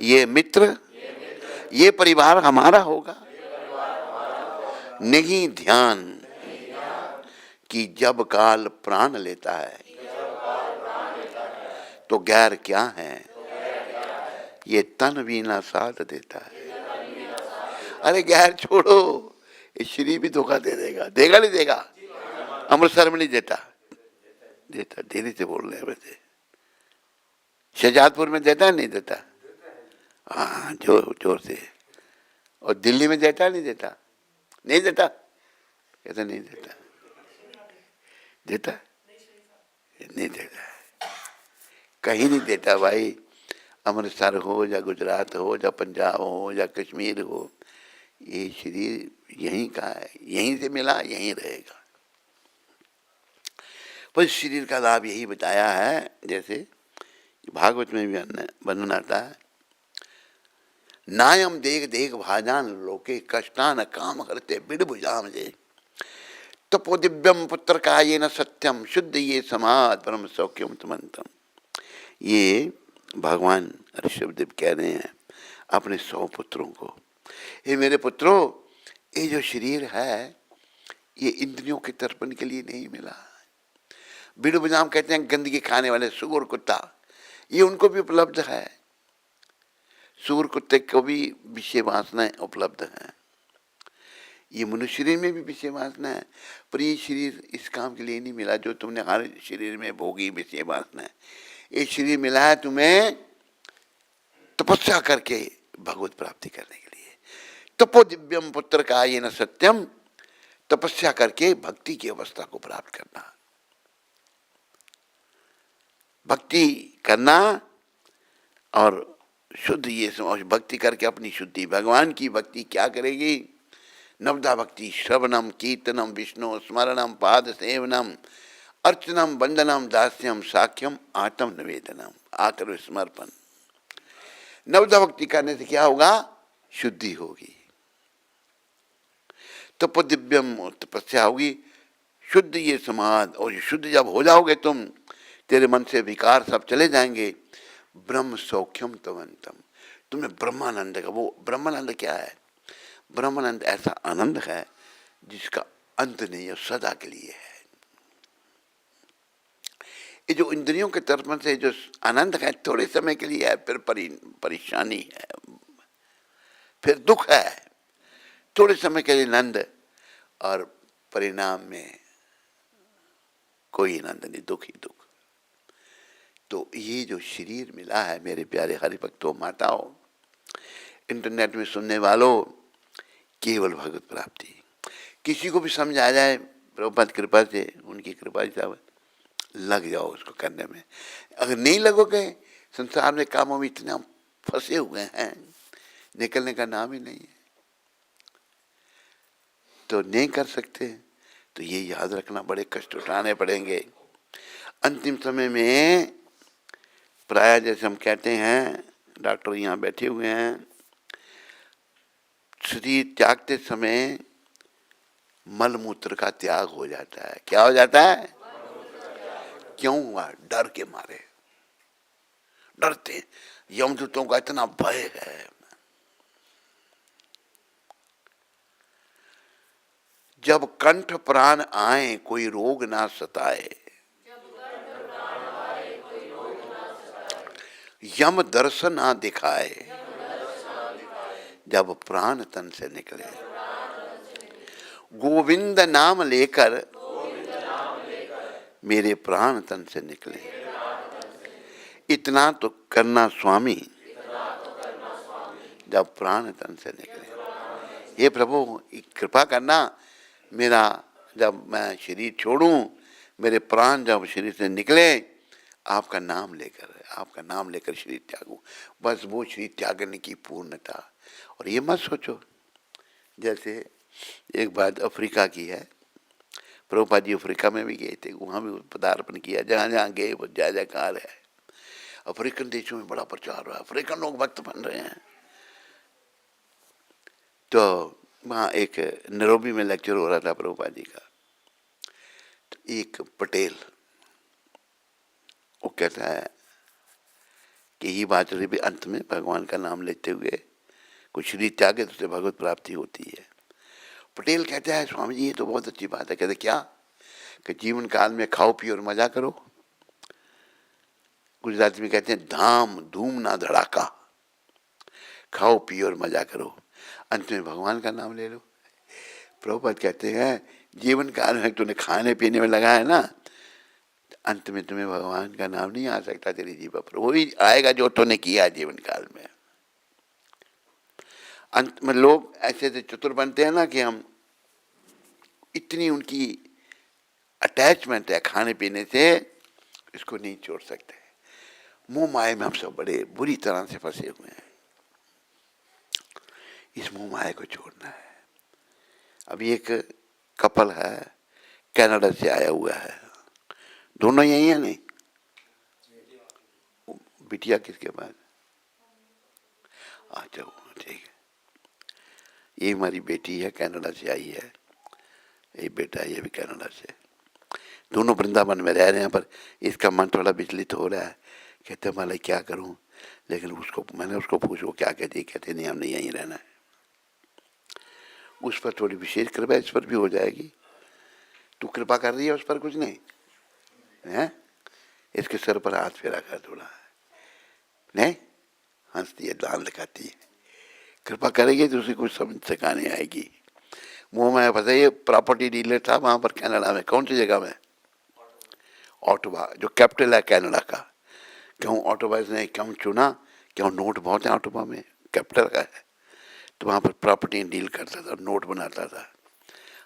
ये मित्र, ये परिवार हमारा होगा। नहीं ध्यान कि जब काल प्राण लेता है तो गैर क्या है, ये तन भी ना साथ देता है। अरे गैर छोड़ो, ये शरीर भी धोखा दे देगा, देगा नहीं देगा? अमृतसर में नहीं देता, देता, धीरे से बोल रहे हैं वैसे। शहजादपुर में देता है नहीं देता? हाँ, जोर से। और दिल्ली में देता नहीं देता? नहीं देता, कहता नहीं देता, देता नहीं देता, कहीं नहीं देता भाई। अमृतसर हो या गुजरात हो या पंजाब हो या कश्मीर हो, ये शरीर यहीं का है, यहीं से मिला, यहीं रहेगा। पर शरीर का लाभ यही बताया है, जैसे भागवत में भी वर्णन आता है, नायम देख देख भाजान लोके कष्टान काम करते बिड़भुजाम जे तपो दिव्यम पुत्र का ये न सत्यम शुद्ध ये समाध परम सौख्यम तमंतम। ये भगवान ऋषभदेव कह रहे हैं अपने 100 पुत्रों को, ये मेरे पुत्रों, ये जो शरीर है ये इंद्रियों के तर्पण के लिए नहीं मिला। बिड़भुजाम कहते हैं गंदगी खाने वाले सुअर कुत्ता, ये उनको भी उपलब्ध है, सूर कुत्ते को भी विषय वासनाएं उपलब्ध हैं। ये मनुष्य शरीर में भी विषय वासना है, पर ये शरीर इस काम के लिए नहीं मिला जो तुमने हर शरीर में भोगी विषय वासना है। ये शरीर मिला है तुम्हें तपस्या करके भगवत प्राप्ति करने के लिए। तपो दिव्यम पुत्र का ये न सत्यम, तपस्या करके भक्ति की अवस्था को प्राप्त करना, भक्ति करना और शुद्ध ये भक्ति करके अपनी शुद्धि। भगवान की भक्ति क्या करेगी? नवदा भक्ति श्रवणम कीर्तनम विष्णु स्मरणम पाद सेवनम अर्चनम वंदनम दास्यम साख्यम आत्म निवेदनम आकर समर्पण। नवदा भक्ति करने से क्या होगा? शुद्धि होगी। तप दिव्यम, तपस्या होगी, शुद्ध ये समाध। और शुद्ध जब हो जाओगे तुम, तेरे मन से विकार सब चले जाएंगे। ब्रह्म सौख्यम तवंतम, तुम्हें ब्रह्मानंद का। वो ब्रह्मानंद क्या है? ब्रह्मानंद ऐसा आनंद है जिसका अंत नहीं है, सदा के लिए है। ये जो इंद्रियों के तरफ से जो आनंद है थोड़े समय के लिए है, फिर परेशानी है, फिर दुख है। थोड़े समय के लिए आनंद और परिणाम में कोई आनंद नहीं, दुख ही दुख। तो ये जो शरीर मिला है मेरे प्यारे हरिभक्तों, माताओं, इंटरनेट में सुनने वालों, केवल भगवत प्राप्ति। किसी को भी समझ आ जाए प्रभुपाद कृपा से, उनकी कृपा से लग जाओ उसको करने में। अगर नहीं लगोगे, संसार में कामों में इतना फंसे हुए हैं, निकलने का नाम ही नहीं है, तो नहीं कर सकते। तो ये याद रखना, बड़े कष्ट उठाने पड़ेंगे अंतिम समय में। प्राय जैसे हम कहते हैं, डॉक्टर यहाँ बैठे हुए हैं, शरीर त्यागते समय मलमूत्र का त्याग हो जाता है। क्या हो जाता है? क्यों हुआ? डर के मारे, डरते। यमदूतों का इतना भय है। जब कंठ प्राण आए कोई रोग ना सताए, यम दर्शन ना दिखाए, जब प्राण तन से निकले। गोविंद नाम लेकर मेरे प्राण तन से निकले। इतना तो करना स्वामी, जब प्राण तन से निकले। हे प्रभु, कृपा करना, मेरा जब मैं शरीर छोड़ूं, मेरे प्राण जब शरीर से निकले, आपका नाम लेकर शरीर त्यागूं। बस वो शरीर त्यागने की पूर्णता। और ये मत सोचो, जैसे एक बात अफ्रीका की है, प्रभुपाद जी अफ्रीका में भी गए थे, वहाँ भी पदार्पण किया। जहाँ जहाँ गए वो जय जयकार है। अफ्रीकन देशों में बड़ा प्रचार हुआ, अफ्रीकन लोग भक्त बन रहे हैं। तो वहाँ एक नैरोबी में लेक्चर हो रहा था प्रभुपाद जी का। तो एक पटेल वो कहता है कि ये बात रही भी, अंत में भगवान का नाम लेते हुए कुछ शरीर त्यागे तो उसे भगवत प्राप्ति होती है। पटेल कहता है, स्वामी जी ये तो बहुत अच्छी बात है। कहते क्या? कि जीवन काल में खाओ पियो और मजा करो। गुजराती में कहते हैं धाम धूम ना धड़ाका, खाओ पियो और मजा करो, अंत में भगवान का नाम ले लो। प्रभुपाद कहते हैं जीवन काल में तूने खाने पीने में लगा है ना, अंत में तुम्हें भगवान का नाम नहीं आ सकता तेरी जीभ पर। वो भी आएगा जो तूने किया जीवन काल में। अंत में लोग ऐसे ऐसे चतुर बनते हैं ना कि हम इतनी उनकी अटैचमेंट है खाने पीने से, इसको नहीं छोड़ सकते। मुंह माया में हम सब बड़े बुरी तरह से फंसे हुए हैं। इस मुंह माया को छोड़ना है। अभी एक कपल है, कनाडा से आया हुआ है, दोनों यही है नहीं? बिटिया किसके पास? अच्छा ठीक है। ये हमारी बेटी है, कनाडा से आई है। ये बेटा है, ये भी कनाडा से। दोनों वृंदावन में रह रहे हैं, पर इसका मन थोड़ा विचलित हो रहा है। कहते मैं क्या करूं, लेकिन मैंने उसको पूछो क्या कहती, कहते नहीं हमने यहीं रहना है। उस पर थोड़ी विशेष कृपा इस पर भी हो जाएगी। तू कृपा कर रही है उस पर, कुछ नहीं है? इसके सर पर हाथ फेरा कर थोड़ा, नहीं हंसती है, दान लगाती है। कृपा करेगी तो उसे कुछ समझ सिखाने आएगी। मुंह में पता ये प्रॉपर्टी डीलर था वहां पर कनाडा में, कौन सी जगह में? ऑटोवा, जो कैपिटल है कनाडा का। क्यों ऑटोवा इसने क्यों चुना? क्यों नोट बहुत है ऑटोवा में, कैपिटल का है, तो वहाँ पर प्रॉपर्टी डील करता था, नोट बनाता था।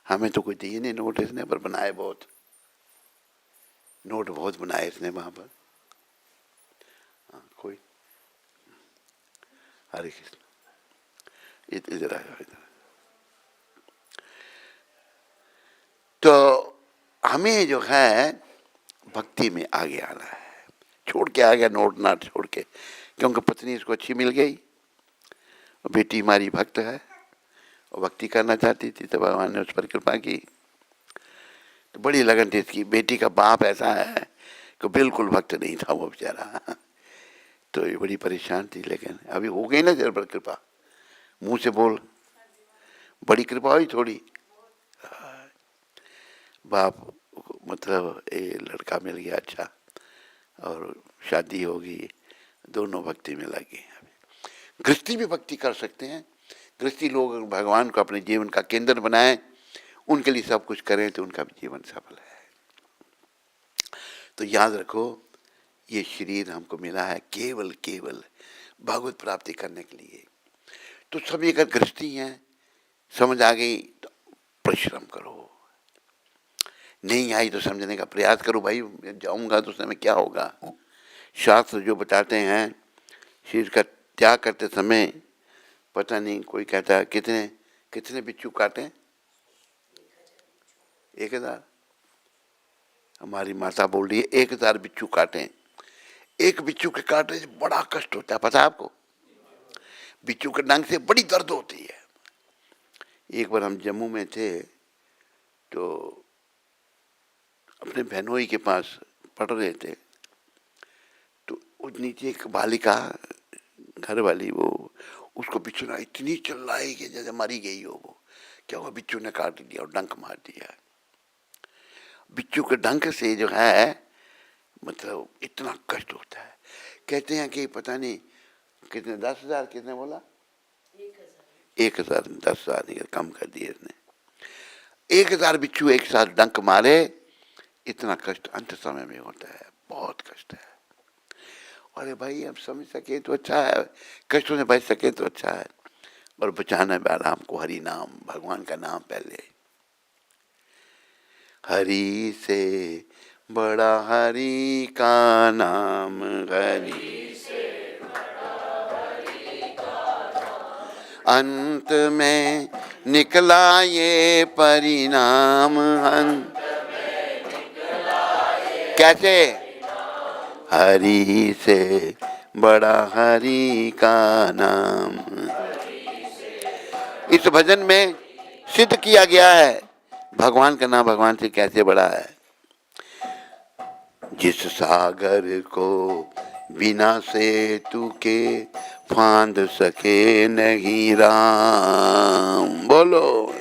हमें तो कोई दिए नहीं नोट इसने, पर बनाए बहुत, नोट बहुत बनाए इसने वहाँ पर। कोई हरे कृष्ण, इधर आया इधर। तो हमें जो है भक्ति में आगे आना है। छोड़ के आ गया नोट ना छोड़ के, क्योंकि पत्नी इसको अच्छी मिल गई और बेटी हमारी भक्त है और भक्ति करना चाहती थी, तो भगवान ने उस पर कृपा की। तो बड़ी लगन थी इसकी। बेटी का बाप ऐसा है कि बिल्कुल भक्त नहीं था वो बेचारा, तो ये बड़ी परेशान थी। लेकिन अभी हो गई ना तेरे पर कृपा, मुंह से बोल, बड़ी कृपा हुई थोड़ी। बाप मतलब ये लड़का मिल गया अच्छा और शादी होगी, दोनों भक्ति में लगे। गृहस्थी भी भक्ति कर सकते हैं। गृहस्थी लोग भगवान को अपने जीवन का केंद्र बनाएं, उनके लिए सब कुछ करें तो उनका भी जीवन सफल है। तो याद रखो, ये शरीर हमको मिला है केवल केवल भगवत प्राप्ति करने के लिए। तो सभी अगर गृहस्थी हैं, समझ आ गई तो परिश्रम करो, नहीं आई तो समझने का प्रयास करो। भाई जाऊंगा तो उसमें क्या होगा। शास्त्र जो बताते हैं, शरीर का त्याग करते समय पता नहीं, कोई कहता है कितने कितने बिच्छू काटे, 1000। हमारी माता बोल रही है 1000 बिच्छू काटे। एक बिच्छू के काटने से बड़ा कष्ट होता है, पता है आपको। बिच्छू के डंक से बड़ी दर्द होती है। एक बार हम जम्मू में थे तो अपने बहनोई के पास पढ़ रहे थे, तो नीचे एक बालिका घर वाली, वो उसको बिच्छू ने इतनी चिल्लाई कि जैसे मरी गई हो वो। क्या हुआ, बिच्छू ने काट दिया और डंक मार दिया। बिच्छू के डंक से जो है मतलब इतना कष्ट होता है। कहते हैं कि पता नहीं कितने 10,000, कितने बोला, 1000, 10,000 कम कर दिए इसने। 1000 बिच्छू एक साथ डंक मारे, इतना कष्ट अंत समय में होता है, बहुत कष्ट है। अरे भाई अब समझ सके तो अच्छा है, कष्टों से बच सके तो अच्छा है, और बचाना भी आराम को। हरि नाम, भगवान का नाम पहले। हरि से बड़ा हरि का नाम, हरि से बड़ा हरि का नाम, अंत में निकला ये परिणाम। अंत में निकला ये कैसे, हरि से बड़ा हरि का नाम। इस भजन में सिद्ध किया गया है भगवान का नाम भगवान से कैसे बड़ा है। जिस सागर को बिना सेतु के फांद सके नहीं राम, बोलो।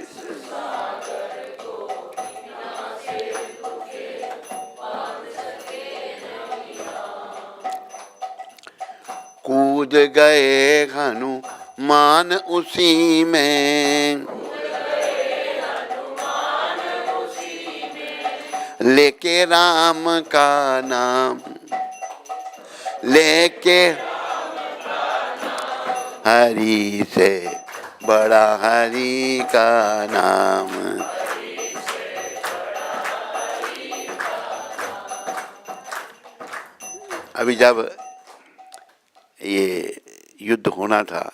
कूद गए हनुमान उसी में, लेके राम का नाम, लेके हरि से बड़ा हरि का नाम। अभी जब ये युद्ध होना था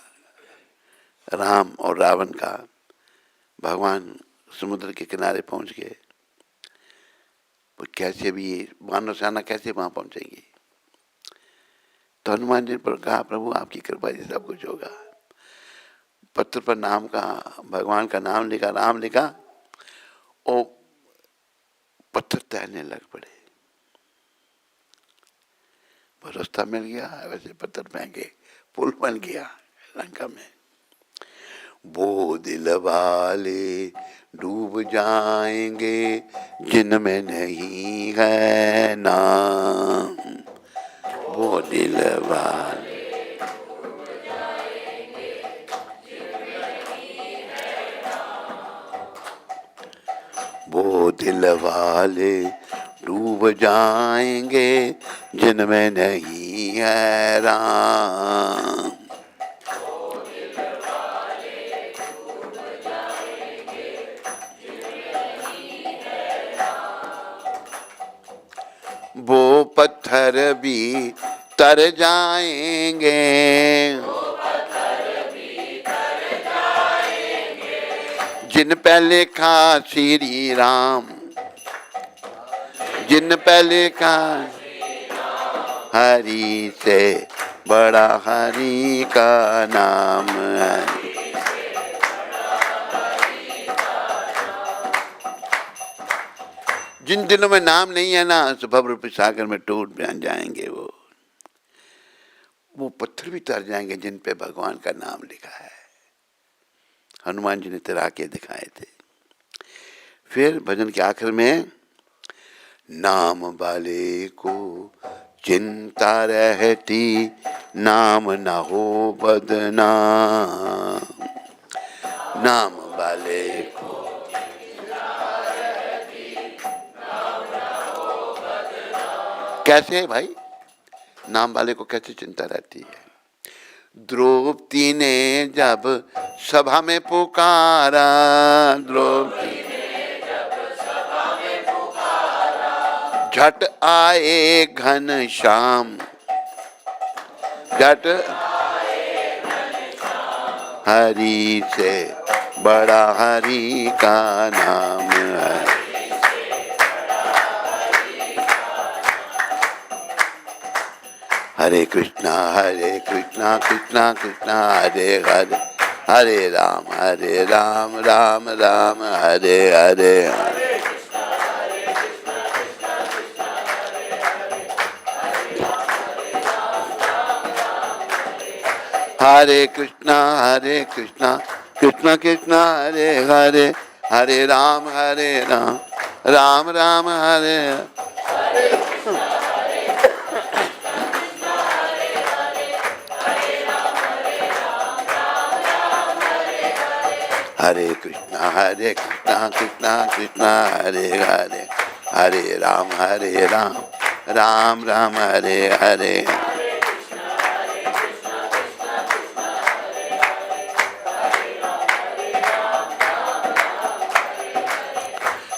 राम और रावण का, भगवान समुद्र के किनारे पहुंच गए। कैसे भी मानव सेना कैसे वहां पहुंचेगी। तो हनुमान जी पर कहा, प्रभु आपकी कृपा से सब कुछ होगा। पत्र पर नाम कहा, भगवान का नाम लिखा, राम लिखा, और पत्थर तैरने लग पड़े। रास्ता मिल गया, वैसे पत्थर फेंके, पुल बन गया लंका में। वो दिल वाले डूब जाएंगे जिनमें नहीं है नाम, वो दिल वाले डूब जाएंगे जिनमें नहीं है नाम, वो दिल वाले डूब जाएंगे जिनमें नहीं है राम। वो पत्थर भी तर जाएंगे, जिन पे लिखा श्री राम, जिन पे लिखा हरि से बड़ा हरि का नाम है। जिन दिनों में नाम नहीं है ना, स्वभाव रूपी सागर में टूट बन जाएंगे। वो पत्थर भी तर जाएंगे जिन पे भगवान का नाम लिखा है। हनुमान जी ने तैरा के दिखाए थे। फिर भजन के आखिर में नाम वाले को चिंता रहती, नाम ना हो बदनाम। नाम वाले को कैसे है भाई, नाम वाले को कैसे चिंता रहती है? द्रौपदी ने जब सभा में पुकारा, द्रौपदी झट आए घनश्याम, झट हरि से बड़ा हरि का नाम है। हरे कृष्णा कृष्णा कृष्णा हरे हरे, हरे राम राम राम हरे हरे। हरे कृष्णा कृष्णा कृष्णा हरे हरे, हरे राम राम राम हरे। हरे कृष्णा कृष्णा हरे हरे, हरे राम राम राम हरे हरे।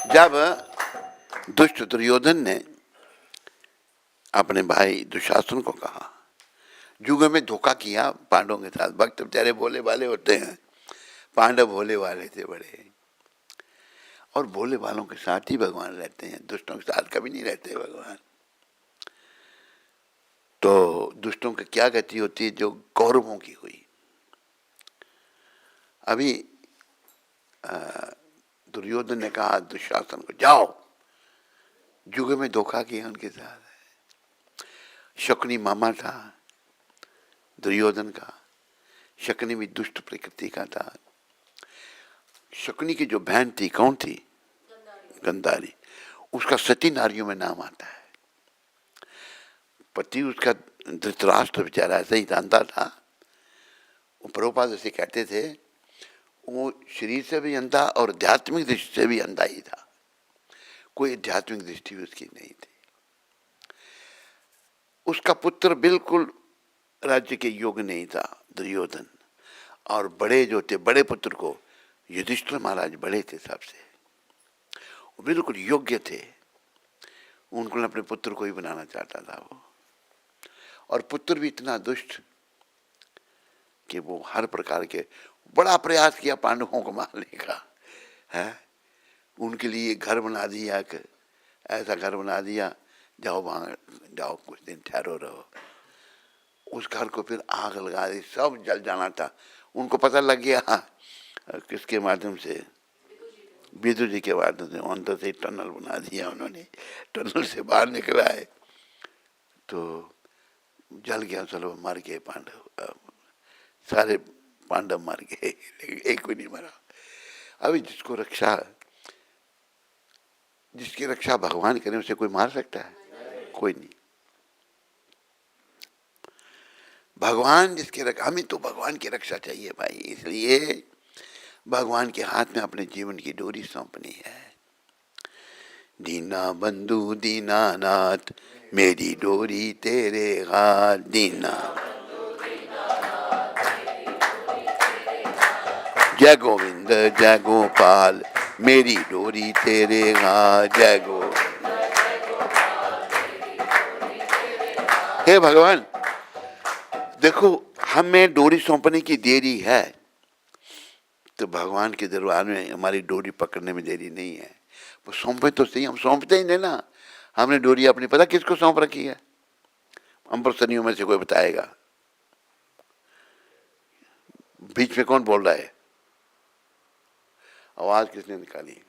जब दुष्ट दुर्योधन ने अपने भाई दुशासन को कहा, युग में धोखा किया पांडवों के साथ, भक्त बेचारे भोले वाले होते हैं, पांडव भोले वाले थे बड़े, और भोले वालों के साथ ही भगवान रहते हैं, दुष्टों के साथ कभी नहीं रहते भगवान। तो दुष्टों की क्या गति होती है जो कौरवों की हुई। अभी दुर्योधन ने कहा दुशासन को, जाओ, युग में धोखा किया उनके साथ। शकुनी मामा था दुर्योधन का, शकुनी भी दुष्ट प्रकृति का था। शकुनी की जो बहन थी, कौन थी? गंधारी। उसका सती नारियों में नाम आता है। पति उसका धृतराष्ट्र बेचारा ऐसा ही जानता था। वो प्रभुपाद ऐसे कहते थे, वो शरीर से भी अंधा और आध्यात्मिक दृष्टि से भी अंधा ही था, कोई आध्यात्मिक दृष्टि उसकी नहीं थी। उसका पुत्र बिल्कुल राज्य के योग्य नहीं था, दुर्योधन। और बड़े जो थे, बड़े पुत्र को युधिष्ठिर महाराज बड़े थे सबसे, वो बिल्कुल योग्य थे, उनको अपने पुत्र को ही बनाना चाहता था वो। और पुत्र भी इतना दुष्ट कि वो हर प्रकार के बड़ा प्रयास किया पांडवों को मारने का है। उनके लिए घर बना दिया, ऐसा घर बना दिया, जाओ वहाँ जाओ, कुछ दिन ठहरो रहो। उस घर को फिर आग लगा दी, सब जल जाना था। उनको पता लग गया किसके माध्यम से, विदुर जी के माध्यम से, अंदर से टनल बना दिया उन्होंने, टनल से बाहर निकला है तो जल गया। चलो मर गए पांडव, सारे पांडव मर गए, एक भी नहीं मरा। अभी जिसकी रक्षा भगवान करे उसे कोई मार सकता है? कोई नहीं। भगवान जिसके रक्षा, हमें तो भगवान की रक्षा चाहिए भाई। इसलिए भगवान के हाथ में अपने जीवन की डोरी सौंपनी है। दीना बंधु दीनानाथ, मेरी डोरी तेरे हाथ। दीना जय गोविंद जय गोपाल, मेरी डोरी तेरे हाथ। जय गो, हे भगवान देखो, हमें डोरी सौंपने की देरी है, तो भगवान के दरबार में हमारी डोरी पकड़ने में देरी नहीं है। वो सौंपे तो सही, हम सौंपते ही नहीं ना। हमने डोरी अपनी पता किसको सौंप रखी है? हम प्रसन्नियों में से कोई बताएगा? बीच में कौन बोल रहा है? आवाज किसने निकाली?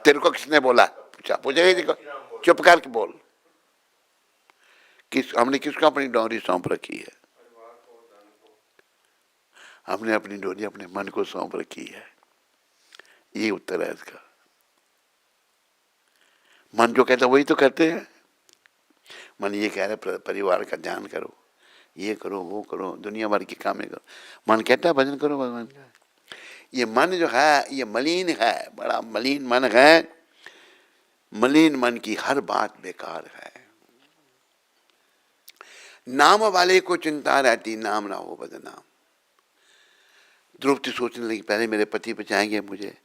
तेरे को किसने बोला? पूछा पूछे, देखो चुप करके बोल। हमने किसको अपनी डोरी सौंप रखी है? हमने अपनी डोरी अपने मन को सौंप रखी है। ये उत्तर है इसका। मन जो कहता है वही तो करते हैं। मन ये कह रहा है परिवार का ध्यान करो, ये करो, वो करो, दुनिया भर की कामें करो। मन कहता है भजन करो भगवान का। ये मन जो है ये मलिन है, बड़ा मलिन मन है। मलिन मन की हर बात बेकार है। नाम वाले को चिंता रहती, नाम ना हो बदनाम। द्रौपदी सोचने लगी पहले मेरे पति बचाएंगे मुझे,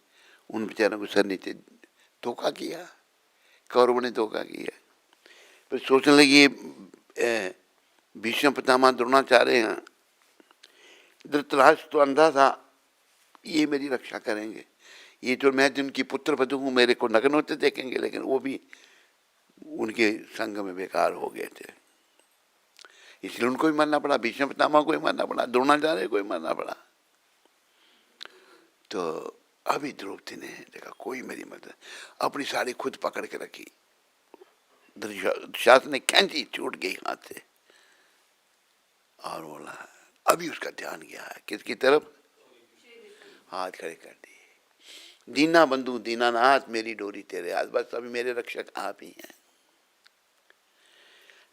उन बेचारों को सर नीचे धोखा किया, कौरवों ने धोखा किया। फिर सोचने लगी भीष्म पितामह द्रोणाचार्य हैं, धृतराष्ट्र तो अंधा था, ये मेरी रक्षा करेंगे। ये जो मैं जिनकी पुत्र वधू हूँ मेरे को नग्न होते देखेंगे, लेकिन वो भी उनके संग में बेकार हो गए थे, इसलिए उनको भी मानना पड़ा, भीष्म पितामह को भी मानना पड़ा, द्रोणाचार्य को भी मानना पड़ा। तो अभी द्रौपदी ने देखा कोई मेरी मदद, अपनी साड़ी खुद पकड़ के रखी, दुशासन ने खींची, छूट गई हाथ से, और बोला अभी उसका ध्यान गया है किसकी तरफ? हाथ खड़े कर दिए, दीना बंधु दीनानाथ मेरी डोरी तेरे हाथ, बस अभी मेरे रक्षक आप ही हैं।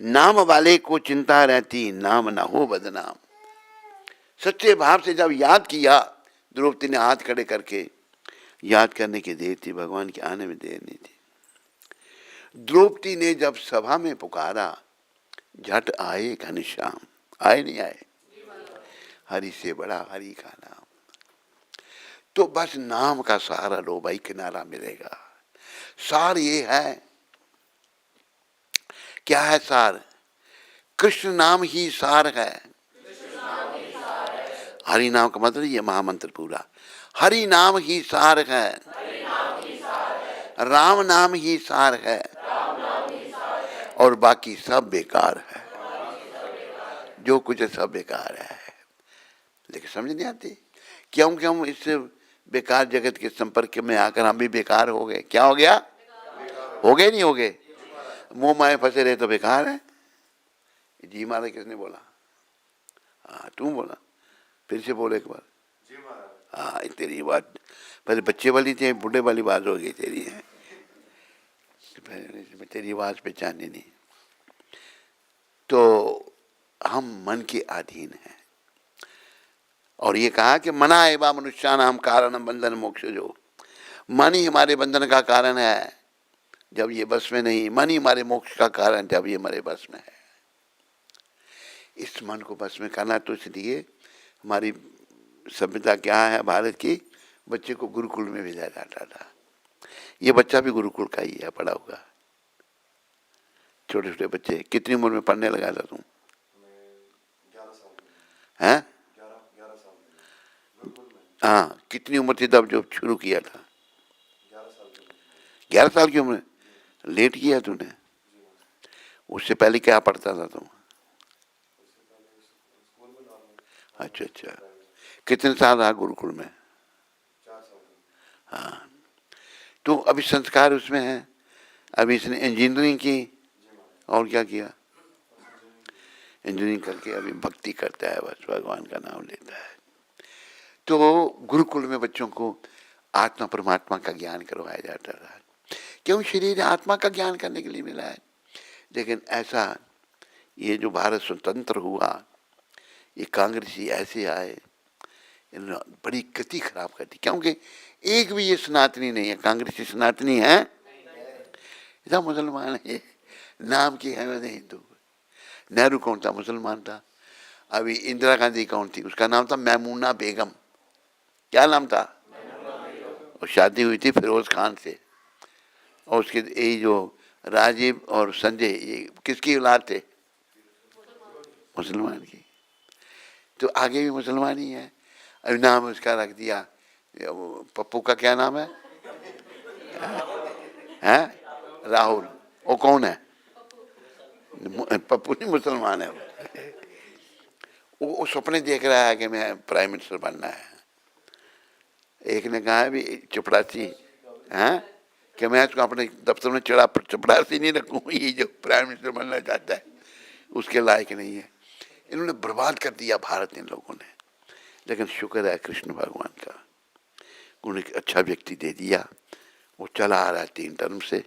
नाम वाले को चिंता रहती, नाम ना हो बदनाम। सच्चे भाव से जब याद किया, द्रौपदी ने हाथ खड़े करके, याद करने की देर थी, भगवान के आने में देर नहीं थी। द्रौपदी ने जब सभा में पुकारा, झट आए घनश्याम। आए नहीं आए? हरि से बड़ा हरि का नाम। तो बस नाम का सहारा लो भाई, किनारा मिलेगा। सार ये है, क्या है सार? कृष्ण नाम ही सार है। हरि नाम का मतलब ये महामंत्र पूरा, हरि नाम ही सार है, राम नाम ही सार है, और बाकी सब बेकार है। जो कुछ है सब बेकार है। लेकिन समझ नहीं आती क्योंकि हम इस बेकार जगत के संपर्क में आकर हम भी बेकार हो गए। क्या हो गया? हो गए नहीं हो गए? मुंह माए फंसे रहे तो बेकार है। जी महाराज किसने बोला? हाँ तू बोला, फिर से बोले एक बार। हाँ तेरी बात पहले बच्चे वाली थी, बूढ़े वाली बात हो गई तेरी है, तेरी आवाज पहचानी नहीं। तो हम मन के अधीन हैं, और ये कहा कि मना एवा मनुष्यानाम कारणम बंधन मोक्ष, जो मन ही हमारे बंधन का कारण है जब ये बस में नहीं, मन ही हमारे मोक्ष का कारण जब ये हमारे बस में है। इस मन को बस में करना, तो इसलिए हमारी सभ्यता क्या है भारत की, बच्चे को गुरुकुल में भेजा जाता था। ये बच्चा भी गुरुकुल का ही है, पढ़ा हुआ। छोटे छोटे बच्चे, कितनी उम्र में पढ़ने लगा था तुम? 11 साल हैं? 11 साल हाँ कितनी उम्र थी तब जब शुरू किया था? 11 साल की 11 साल की उम्र। लेट किया तूने। उससे पहले क्या पढ़ता था तुम? स्कूल में नॉर्मल। अच्छा अच्छा, कितने साल रहा गुरुकुल में? 4 साल। हाँ, तो अभी संस्कार उसमें है। अभी इसने इंजीनियरिंग की, और क्या किया? इंजीनियरिंग करके अभी भक्ति करता है, बस भगवान का नाम लेता है। तो गुरुकुल में बच्चों को आत्मा परमात्मा का ज्ञान करवाया जाता था। क्यों? शरीर आत्मा का ज्ञान करने के लिए मिला है। लेकिन ऐसा ये जो भारत स्वतंत्र हुआ, ये कांग्रेसी ऐसे आए, इन्होंने बड़ी गति खराब कर दी। क्योंकि एक भी ये सनातनी नहीं है। कांग्रेसी सनातनी है? इधर मुसलमान है, नाम की है वैसे हिंदू। नेहरू कौन था? मुसलमान था। अभी इंदिरा गांधी कौन थी? उसका नाम था मैमूना बेगम। क्या नाम था? और शादी हुई थी फिरोज खान से। और उसके ये जो राजीव और संजय, ये किसकी औलाद थे? मुसलमान की। तो आगे भी मुसलमान ही है। अभी नाम उसका रख दिया, पप्पू का क्या नाम है? हैं? राहुल। वो कौन है? पप्पू नहीं, मुसलमान है। वो सपने देख रहा है कि मैं प्राइम मिनिस्टर बनना है। एक ने कहा भी चपड़ासी हैं कि मैं इसको अपने दफ्तर में चपड़ासी नहीं रखूँ, ये जो प्राइम मिनिस्टर बनना चाहता है उसके लायक नहीं है। इन्होंने बर्बाद कर दिया भारत इन लोगों ने। लेकिन शुक्र है कृष्ण भगवान का, उन्हें एक अच्छा व्यक्ति दे दिया, वो चला आ रहा है 3 टर्म से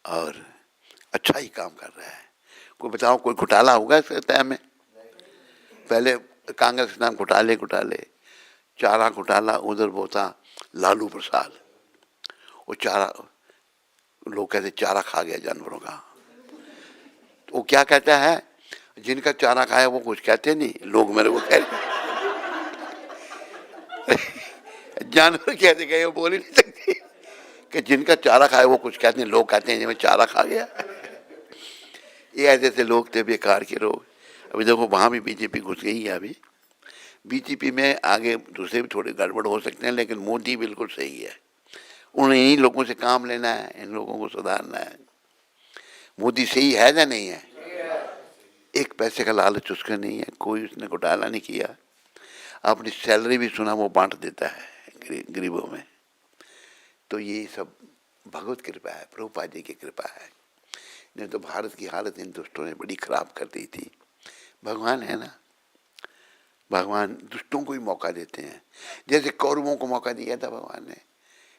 और अच्छा ही काम कर रहा है। कोई बताओ कोई घोटाला होगा इस टाइम में? पहले कांग्रेस के नाम घोटाले, चारा घोटाला, उधर वो था लालू प्रसाद, वो चारा, लोग कहते चारा खा गया जानवरों का। तो वो क्या कहता है, जिनका चारा खाया वो कुछ कहते नहीं, लोग मेरे को कह जानवर कहते गए वो बोल ही नहीं सकते कि जिनका चारा खाया वो कुछ कहते नहीं, लोग कहते हैं मैं चारा खा गया। ये ऐसे ऐसे लोग थे बेकार के लोग। अभी देखो वहाँ भी बीजेपी घुस गई है। अभी बीजेपी में आगे दूसरे भी थोड़े गड़बड़ हो सकते हैं, लेकिन मोदी बिल्कुल सही है। उन्हें इन्हीं लोगों से काम लेना है, इन लोगों को सुधारना है। मोदी सही है या नहीं है? एक पैसे का लालच उसका नहीं है, कोई उसने घोटाला नहीं किया। अपनी सैलरी भी सुना वो बांट देता है गरीबों में। तो ये सब भगवत कृपा है, प्रभुपाद जी की कृपा है। नहीं तो भारत की हालत इन दुष्टों ने बड़ी खराब कर दी थी। भगवान है ना, भगवान दुष्टों को ही मौका देते हैं। जैसे कौरवों को मौका दिया था भगवान ने,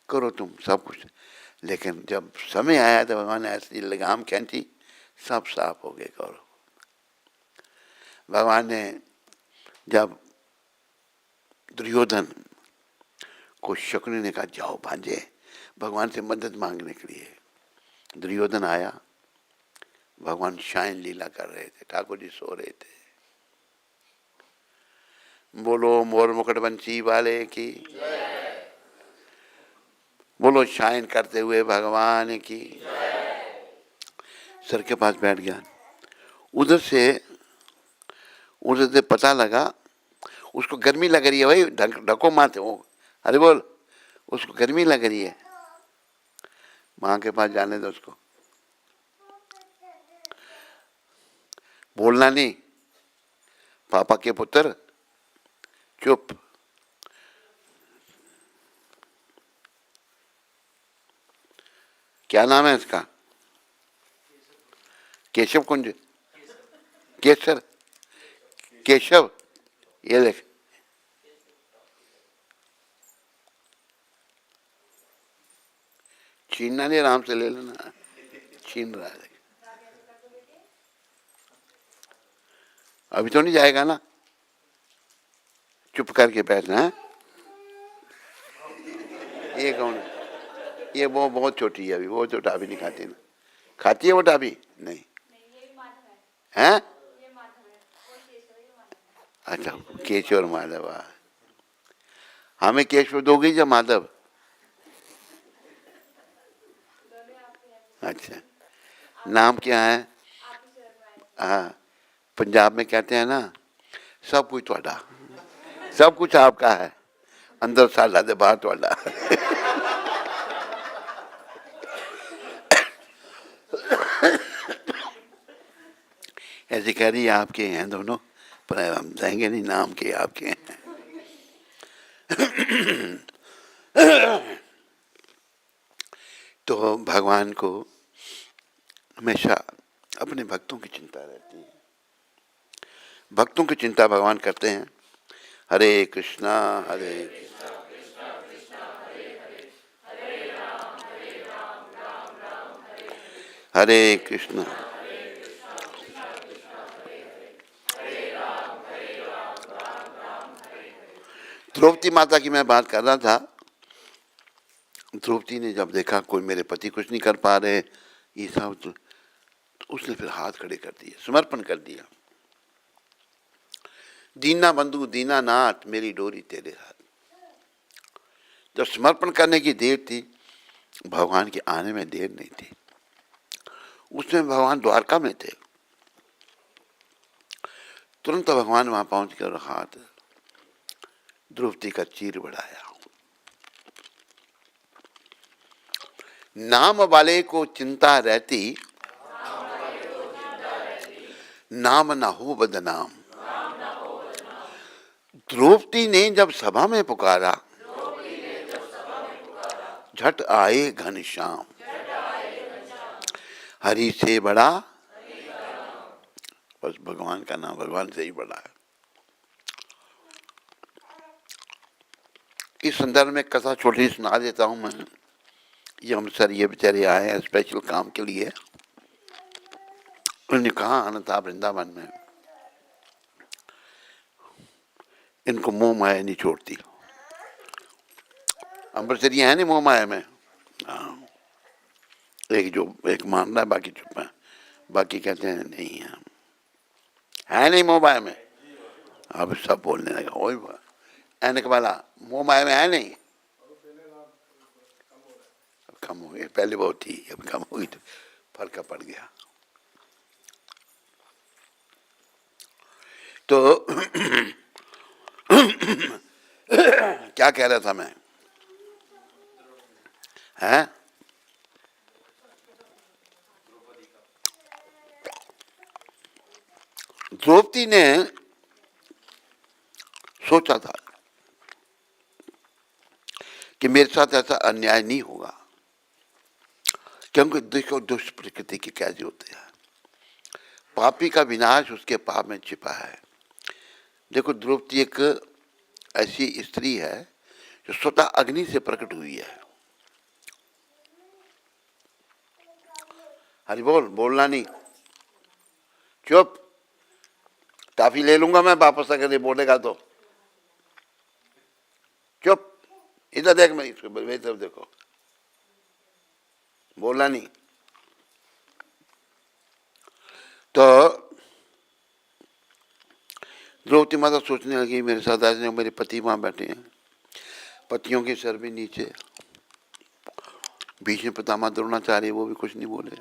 करो तुम सब कुछ, लेकिन जब समय आया तो भगवान ने ऐसी लगाम खींची, सब साफ हो गए कौरव। भगवान ने जब दुर्योधन को शकुनी ने कहा जाओ भांजे भगवान से मदद मांगने के लिए, दुर्योधन आया, भगवान शायन लीला कर रहे थे, ठाकुर जी सो रहे थे। बोलो मोर मुकुट बंसी वाले की, बोलो शायन करते हुए भगवान की। सर के पास बैठ गया। उधर से पता लगा उसको गर्मी लग रही है। भाई ढको माथे वो, अरे बोल, उसको गर्मी लग रही है, माँ के पास जाने दो उसको, बोलना नहीं, पापा के पुत्र चुप। क्या नाम है इसका? केशव कुंज, केसर, केशव, ये देख, छीनना नहीं, आराम से ले लेना, छीन रहा है। अभी तो नहीं जाएगा ना, चुप करके बैठना है। ये कौन है? ये वो बहुत छोटी है अभी, वो तो टाभी नहीं खाती ना। खाती है वो टाभी? नहीं है। अच्छा, केशव माधव। हमें केशव दोगी या माधव? अच्छा, नाम क्या है? हाँ, पंजाब में कहते हैं ना, सब कुछ ਤੁਹਾਡਾ, सब कुछ आपका है, अंदर साला दे बाहर ਤੁਹਾਡਾ। ऐसे कह रही है आपके हैं दोनों, पर हम जाएंगे नहीं, नाम के आपके हैं। तो भगवान को हमेशा अपने भक्तों की चिंता रहती है। भक्तों की चिंता भगवान करते हैं। हरे कृष्णा हरे हरे कृष्णा। द्रौपदी माता की मैं बात कर रहा था। द्रौपदी ने जब देखा कोई मेरे पति कुछ नहीं कर पा रहे, ये सब, तो उसने फिर हाथ खड़े कर दिए, समर्पण कर दिया। दीना बंधु दीना नाथ मेरी डोरी तेरे हाथ। जब समर्पण करने की देर थी, भगवान के आने में देर नहीं थी। उसमें भगवान द्वारका में थे, तुरंत भगवान वहां पहुंच कर हाथ द्रौपदी का चीर बढ़ाया। नाम वाले को चिंता रहती, नाम न हो बदनाम। द्रौपदी ने जब सभा में पुकारा, झट आए घनश्याम। हरि से बड़ा, बस भगवान का नाम भगवान से ही बड़ा है। इस संदर्भ में कथा छोटी सुना देता हूं मैं। ये हम सर ये बेचारे आए हैं स्पेशल काम के लिए। उन्होंने कहा आना था वृंदावन में, इनको मोह माया नहीं छोड़ती। अमृतसरी है नहीं मोह माया में। हाँ, एक मान रहा है, बाकी चुप है, बाकी कहते हैं नहीं है नहीं मोह माया में। अब सब बोलने लगा वही ऐनक वाला मोह माया में है नहीं। अब कम हो गया, पहले बहुत थी अब कम हो गई तो फर्क पड़ गया। तो क्या कह रहा था मैं, हैं? द्रौपदी ने सोचा था कि मेरे साथ ऐसा अन्याय नहीं होगा, क्योंकि देखो दुष्ट प्रकृति के कैसे होते हैं। पापी का विनाश उसके पाप में छिपा है। देखो द्रौपदी एक ऐसी स्त्री है जो स्वतः अग्नि से प्रकट हुई है। हरि बोल, बोलना नहीं, चुप। टाफी ले लूंगा मैं वापस अगर ये बोलेगा तो। चुप, इधर देख, मेरी तरफ देखो, बोलना नहीं। तो द्रौपदी माता सोचने लगी मेरे साथ आज मेरे पति वहां बैठे हैं, पतियों के सर भी नीचे, बीच में पितामह द्रोणाचार्य, वो भी कुछ नहीं बोले।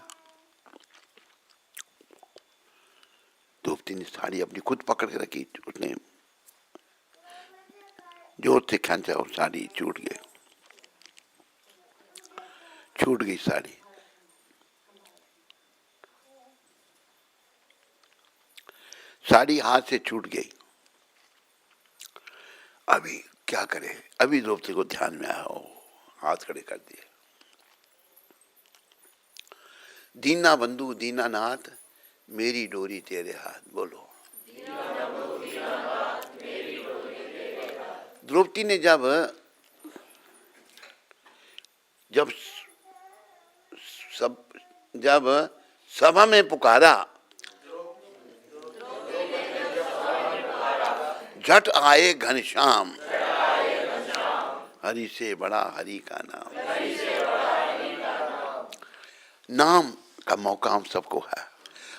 द्रौपदी ने साड़ी अपनी खुद पकड़ के रखी, उसने जोर से खींचा और साड़ी छूट गई साड़ी। साड़ी हाथ से छूट गई। अभी क्या करे, अभी द्रौपदी को ध्यान में आया, हाथ खड़े कर दिए। दीना बंधु दीनानाथ मेरी डोरी तेरे हाथ। बोलो, द्रौपदी ने जब सभा में पुकारा, झट आए घनश्याम। हरि से बड़ा हरि का नाम। नाम का मौका हम सबको है।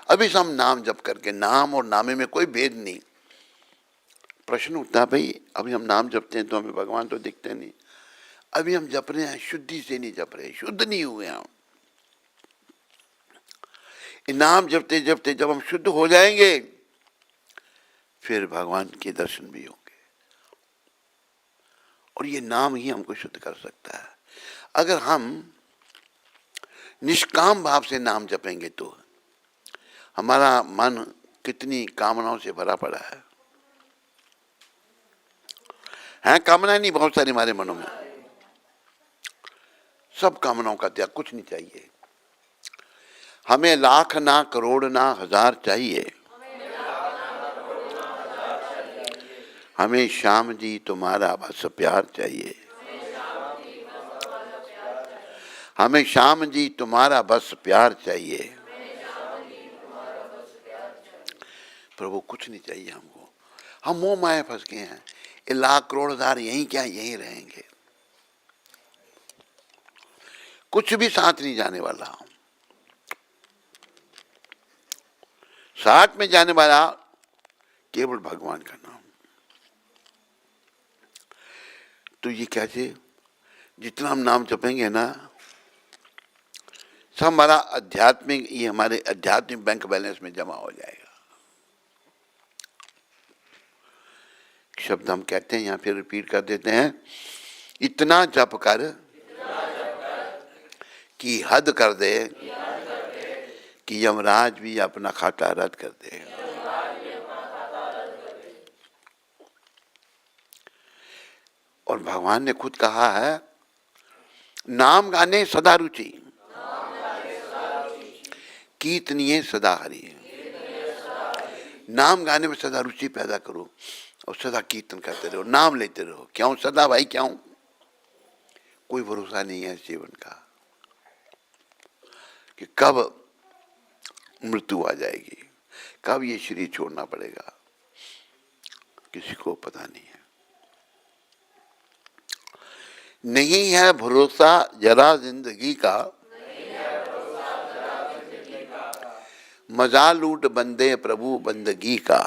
अभी हम नाम जप करके, नाम और नामे में कोई भेद नहीं। प्रश्न उठता है भाई, अभी हम नाम जपते हैं तो हमें भगवान तो दिखते नहीं। अभी हम जप रहे हैं, शुद्धि से नहीं जप रहे, शुद्ध नहीं हुए हम। नाम जपते जपते जब हम शुद्ध हो जाएंगे, फिर भगवान के दर्शन भी होंगे। और ये नाम ही हमको शुद्ध कर सकता है। अगर हम निष्काम भाव से नाम जपेंगे तो हमारा मन कितनी कामनाओं से भरा पड़ा है कामना नहीं बहुत सारी हमारे मनों में। सब कामनाओं का त्याग, कुछ नहीं चाहिए हमें। लाख ना करोड़ ना हजार चाहिए, हमें श्याम जी तुम्हारा बस प्यार चाहिए। हमें श्याम जी तुम्हारा बस प्यार चाहिए। प्रभु कुछ नहीं चाहिए हमको। हम मोह माया फंस गए हैं। ये लाख करोड़ हजार यहीं क्या, यहीं रहेंगे, कुछ भी साथ नहीं जाने वाला। साथ में जाने वाला केवल भगवान का नाम। तो ये कैसे, जितना हम नाम जपेंगे ना, सब हमारा आध्यात्मिक, ये हमारे आध्यात्मिक बैंक बैलेंस में जमा हो जाएगा। शब्द हम कहते हैं, यहाँ फिर रिपीट कर देते हैं। इतना जप कर कि हद कर दे, कि यमराज भी अपना खाता रद्द कर दे। और भगवान ने खुद कहा है, नाम गाने सदा रुचि, कीर्तनीय सदा हरि। नाम गाने में सदा रुचि पैदा करो और सदा कीर्तन करते रहो, नाम लेते रहो। क्यों सदा भाई, क्यों? कोई भरोसा नहीं है इस जीवन का कि कब मृत्यु आ जाएगी, कब ये शरीर छोड़ना पड़ेगा, किसी को पता नहीं है। नहीं है भरोसा जरा जिंदगी का, मजा लूट बंदे प्रभु बंदगी का।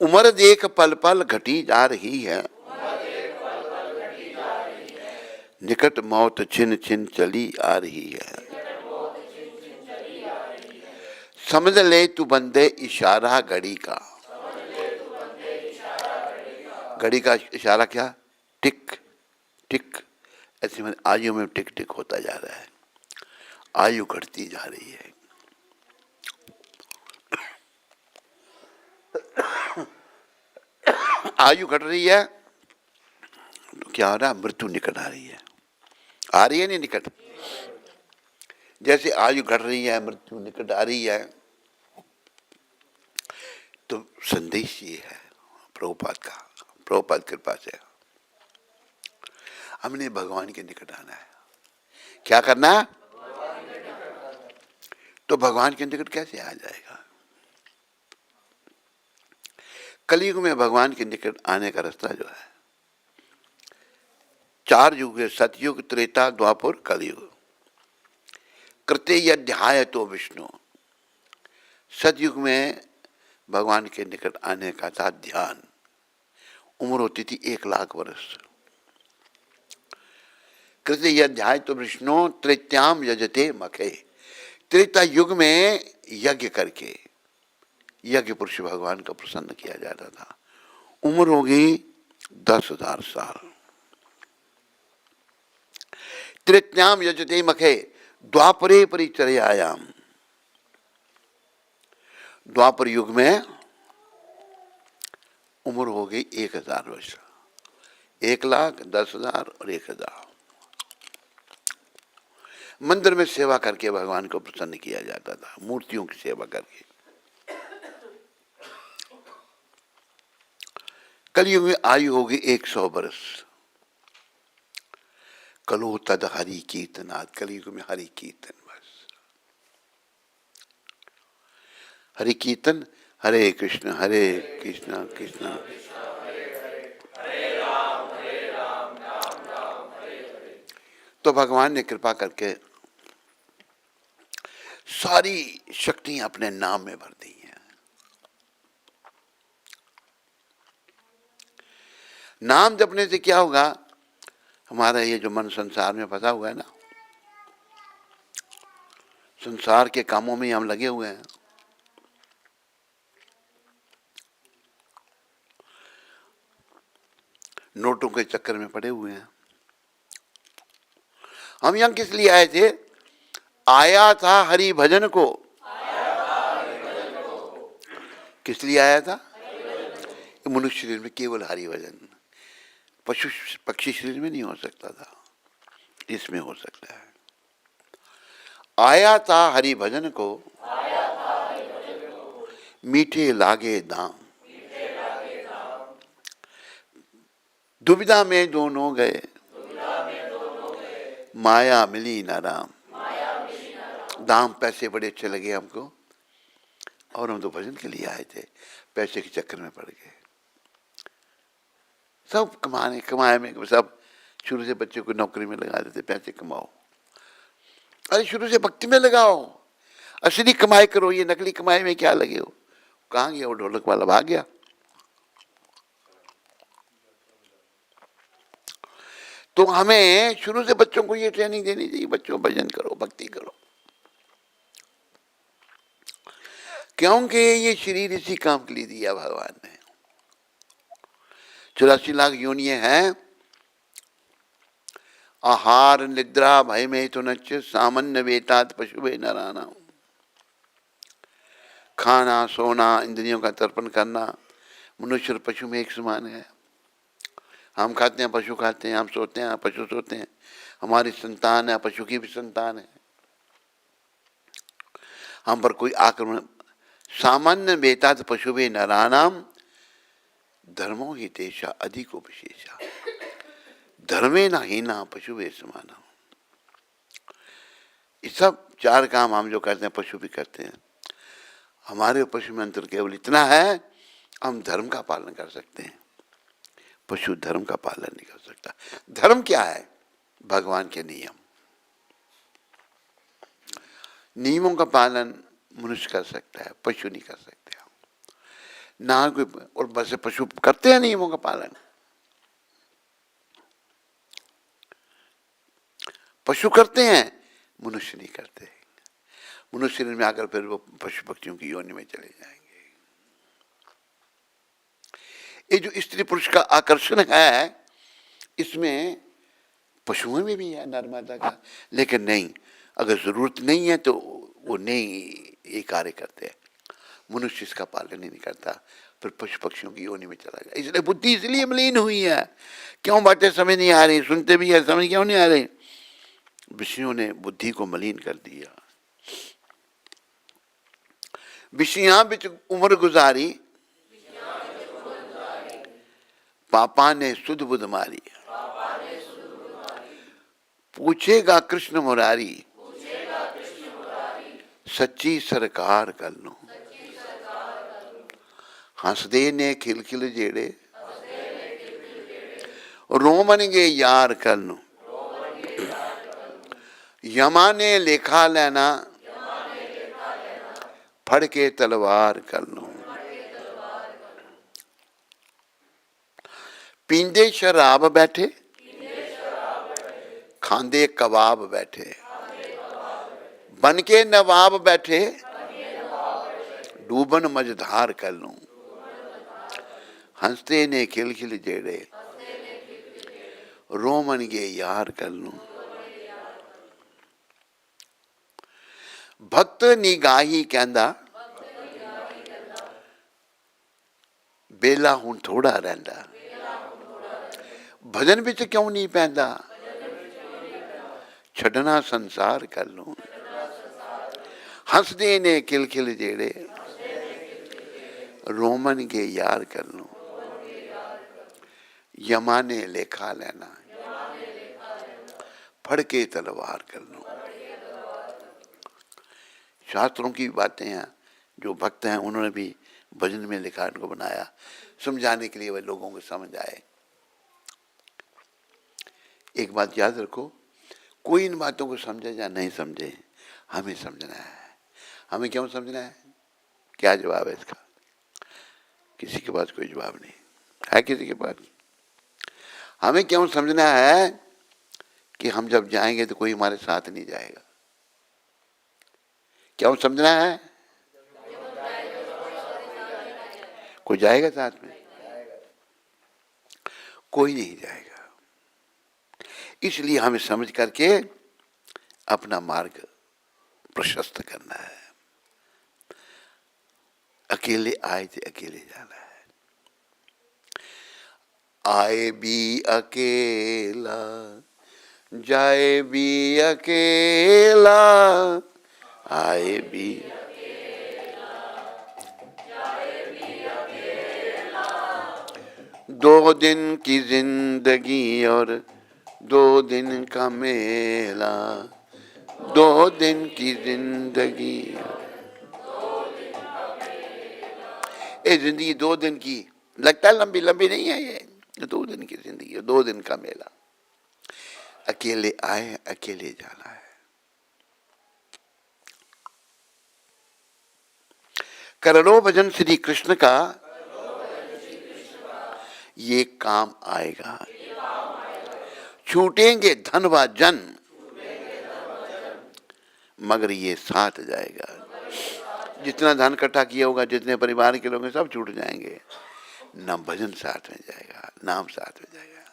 उम्र देख पल पल घटी जा रही है, निकट मौत छिन छिन चली आ रही है। समझ ले तू बंदे इशारा घड़ी का। घड़ी का इशारा क्या? टिक टिक, ऐसे में आयु में टिक टिक होता जा रहा है, आयु घटती जा रही है। आयु घट रही है तो क्या हो रहा है? मृत्यु निकट आ रही है। आ रही है नहीं निकट? जैसे आयु घट रही है, मृत्यु निकट आ रही है, तो संदेश ये है प्रभुपाद का, प्रभुपाद कृपा से हमने भगवान के निकट आना है। क्या करना है? तो भगवान के निकट कैसे आ जाएगा? कलयुग में भगवान के निकट आने का रास्ता जो है, 4 युग है, सतयुग, त्रेता, द्वापर, कलयुग। कृते अध्याय तो विष्णु। सतयुग में भगवान के निकट आने का था ध्यान। उम्र होती थी 1,00,000 वर्ष। कृते अध्याय तो विष्णु त्रेत्याम यजते मखे। त्रेता युग में यज्ञ करके, यज्ञ पुरुष भगवान का प्रसन्न किया जाता था। उम्र होगी 10,000 साल। त्रेत्याम यजते मखे द्वापरे परिचर्यायाम। द्वापर युग में उम्र हो गई 1,000 वर्ष। 1,00,000, 10,000 और 1,000। मंदिर में सेवा करके भगवान को प्रसन्न किया जाता था, मूर्तियों की सेवा करके। कलयुग में आयु होगी 100 वर्ष। कलो तद हरि कीर्तनात्। कलयुग में हरि कीर्तन बस। हरि कीर्तन, हरे कृष्ण कृष्ण कृष्ण। तो भगवान ने कृपा करके सारी शक्तियां अपने नाम में भर दी हैं। नाम जपने से क्या होगा? हमारा ये जो मन संसार में फंसा हुआ है ना, संसार के कामों में हम लगे हुए हैं। नोटों के चक्कर में पड़े हुए हैं। हम यहां किस लिए आए थे? आया था हरि भजन को। किस लिए आया था? मनुष्य शरीर में केवल हरि भजन, पशु पक्षी शरीर में नहीं हो सकता था, इसमें हो सकता है। आया था हरि भजन को, मीठे लागे दाम। दुविधा में दोनों गए, माया मिली ना राम। दाम, पैसे बड़े अच्छे लगे हमको, और हम तो भजन के लिए आए थे, पैसे के चक्कर में पड़ गए। सब कमाए में सब शुरू से बच्चे को नौकरी में लगा देते, पैसे कमाओ। अरे शुरू से भक्ति में लगाओ, असली कमाई करो, ये नकली कमाई में क्या लगे हो? कहाँ गया वो ढोलक वाला? भाग गया। तो हमें शुरू से बच्चों को ये ट्रेनिंग देनी चाहिए, बच्चों भजन करो, भक्ति करो, क्योंकि ये शरीर इसी काम के लिए दिया भगवान ने। 84 लाख योनियां हैं। आहार निद्रा भय में तो नच सामान्य वेतात पशु भय नराना। खाना, सोना, इंद्रियों का तर्पण करना, मनुष्य और पशु में एक समान है। हम खाते हैं, पशु खाते हैं, हम सोते हैं, पशु सोते हैं, हमारी संतान है, पशु की भी संतान है। हम पर कोई आक्रमण, सामान्य वेतात पशु भी नरानाम धर्मो ही तेषा अधिको विशेषा धर्मे न हीना पशु वे समाना। ये सब चार काम हम जो करते हैं पशु भी करते हैं। हमारे और पशु में अंतर केवल इतना है, हम धर्म का पालन कर सकते हैं, पशु धर्म का पालन नहीं कर सकता। धर्म क्या है? भगवान के नियम, नियमों का पालन मनुष्य कर सकता है, पशु नहीं कर सकते ना कोई। और बस पशु करते हैं नियमों का पालन, पशु करते हैं, मनुष्य नहीं करते। मनुष्य में आकर फिर वो पशु पक्षियों की योनि में चले जाएंगे। ये जो स्त्री पुरुष का आकर्षण है, इसमें पशुओं में भी है नर मादा का, लेकिन नहीं, अगर जरूरत नहीं है तो वो नहीं ये कार्य करते हैं। मनुष्य इसका पालन ही नहीं करता, फिर पशु पक्षियों की योनि में चला गया। इसलिए बुद्धि इसलिए मलिन हुई है। क्यों बातें समझ नहीं आ रही, सुनते भी है, समझ क्यों नहीं आ रही? विषयों ने बुद्धि को मलिन कर दिया। विषयां बिच उम्र गुजारी, पापा ने सुध बुध मारी। पूछेगा कृष्ण मुरारी, सच्ची सरकार कर लो। हंसदे ने खिलखिल जेड़े, रोमन गे यार कर लो। यमा ने लेखा लेना, फड़ के तलवार कर लो। पींदे शराब बैठे, खांदे कबाब बैठे, बन के नवाब बैठे, डूबन मझधार कर लूं। हंसते ने खिलखिल जेड़े, रोमन गे यार कर लूं। भक्त निगाही कहंदा, बेला हुण थोड़ा रहिंदा। भजन विच क्यों नहीं पैंदा, छड़ना संसार कर लूं। हंसदे ने खिलखिल जेड़े, रोमन के यार कर लूं। यमा ने लेखा लेना, फड़ के तलवार कर लूं। शास्त्रों की बातें हैं, जो भक्त हैं उन्होंने भी भजन में लिखा, इनको बनाया समझाने के लिए, वे लोगों को समझ आए। एक बात याद रखो, कोई इन बातों को समझे या नहीं समझे, हमें समझना है। हमें क्यों समझना है? क्या जवाब है इसका? किसी के पास कोई जवाब नहीं है। किसी के पास? हमें क्यों समझना है कि हम जब जाएंगे तो कोई हमारे साथ नहीं जाएगा? क्यों समझना है? कोई जाएगा साथ में? कोई नहीं जाएगा। इसलिए हमें समझ करके अपना मार्ग प्रशस्त करना है। अकेले आए थे, अकेले जाना है। आए भी अकेला, जाए भी अकेला, आए भी दो दिन की जिंदगी और 2 दिन का मेला, 2 दिन की जिंदगी। ये जिंदगी 2 दिन की लगता है लंबी, लंबी नहीं है ये। 2 दिन की जिंदगी, 2 दिन का मेला। अकेले आए, अकेले जाना है। करो भजन श्री कृष्ण का, ये काम आएगा। छूटेंगे धन व जन, मगर ये साथ जाएगा। जितना धन इकट्ठा किया होगा, जितने परिवार के लोग हैं, सब छूट जाएंगे, ना भजन साथ में जाएगा, नाम साथ में जाएगा।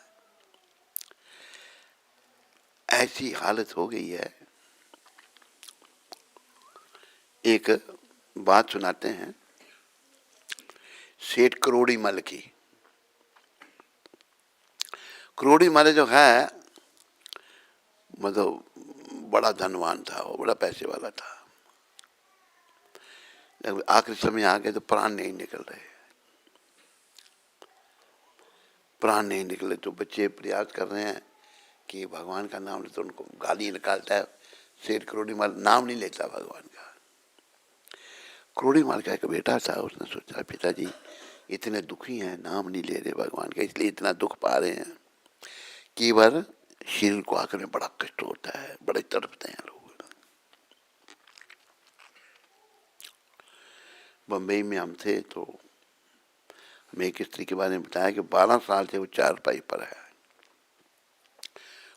ऐसी हालत हो गई है। एक बात सुनाते हैं। सेठ करोड़ी मल की। करोड़ी मल जो है मतलब बड़ा धनवान था, वो बड़ा पैसे वाला था। लेकिन आखिरी समय आ गए तो प्राण नहीं निकल रहे, प्राण नहीं निकले। तो बच्चे प्रयास कर रहे हैं कि भगवान का नाम ले, तो उनको गाली निकालता है। सेठ करोड़ी माल नाम नहीं लेता भगवान का। करोड़ी माल का एक बेटा था, उसने सोचा पिताजी इतने दुखी हैं, नाम नहीं ले रहे भगवान का, इसलिए इतना दुख पा रहे हैं। कई बार शरीर को आकर में बड़ा कष्ट होता है, बड़े तड़पते हैं लोग। बम्बई में हम थे तो हमें एक स्त्री के बारे में बताया कि 12 साल से वो चारपाई पर है।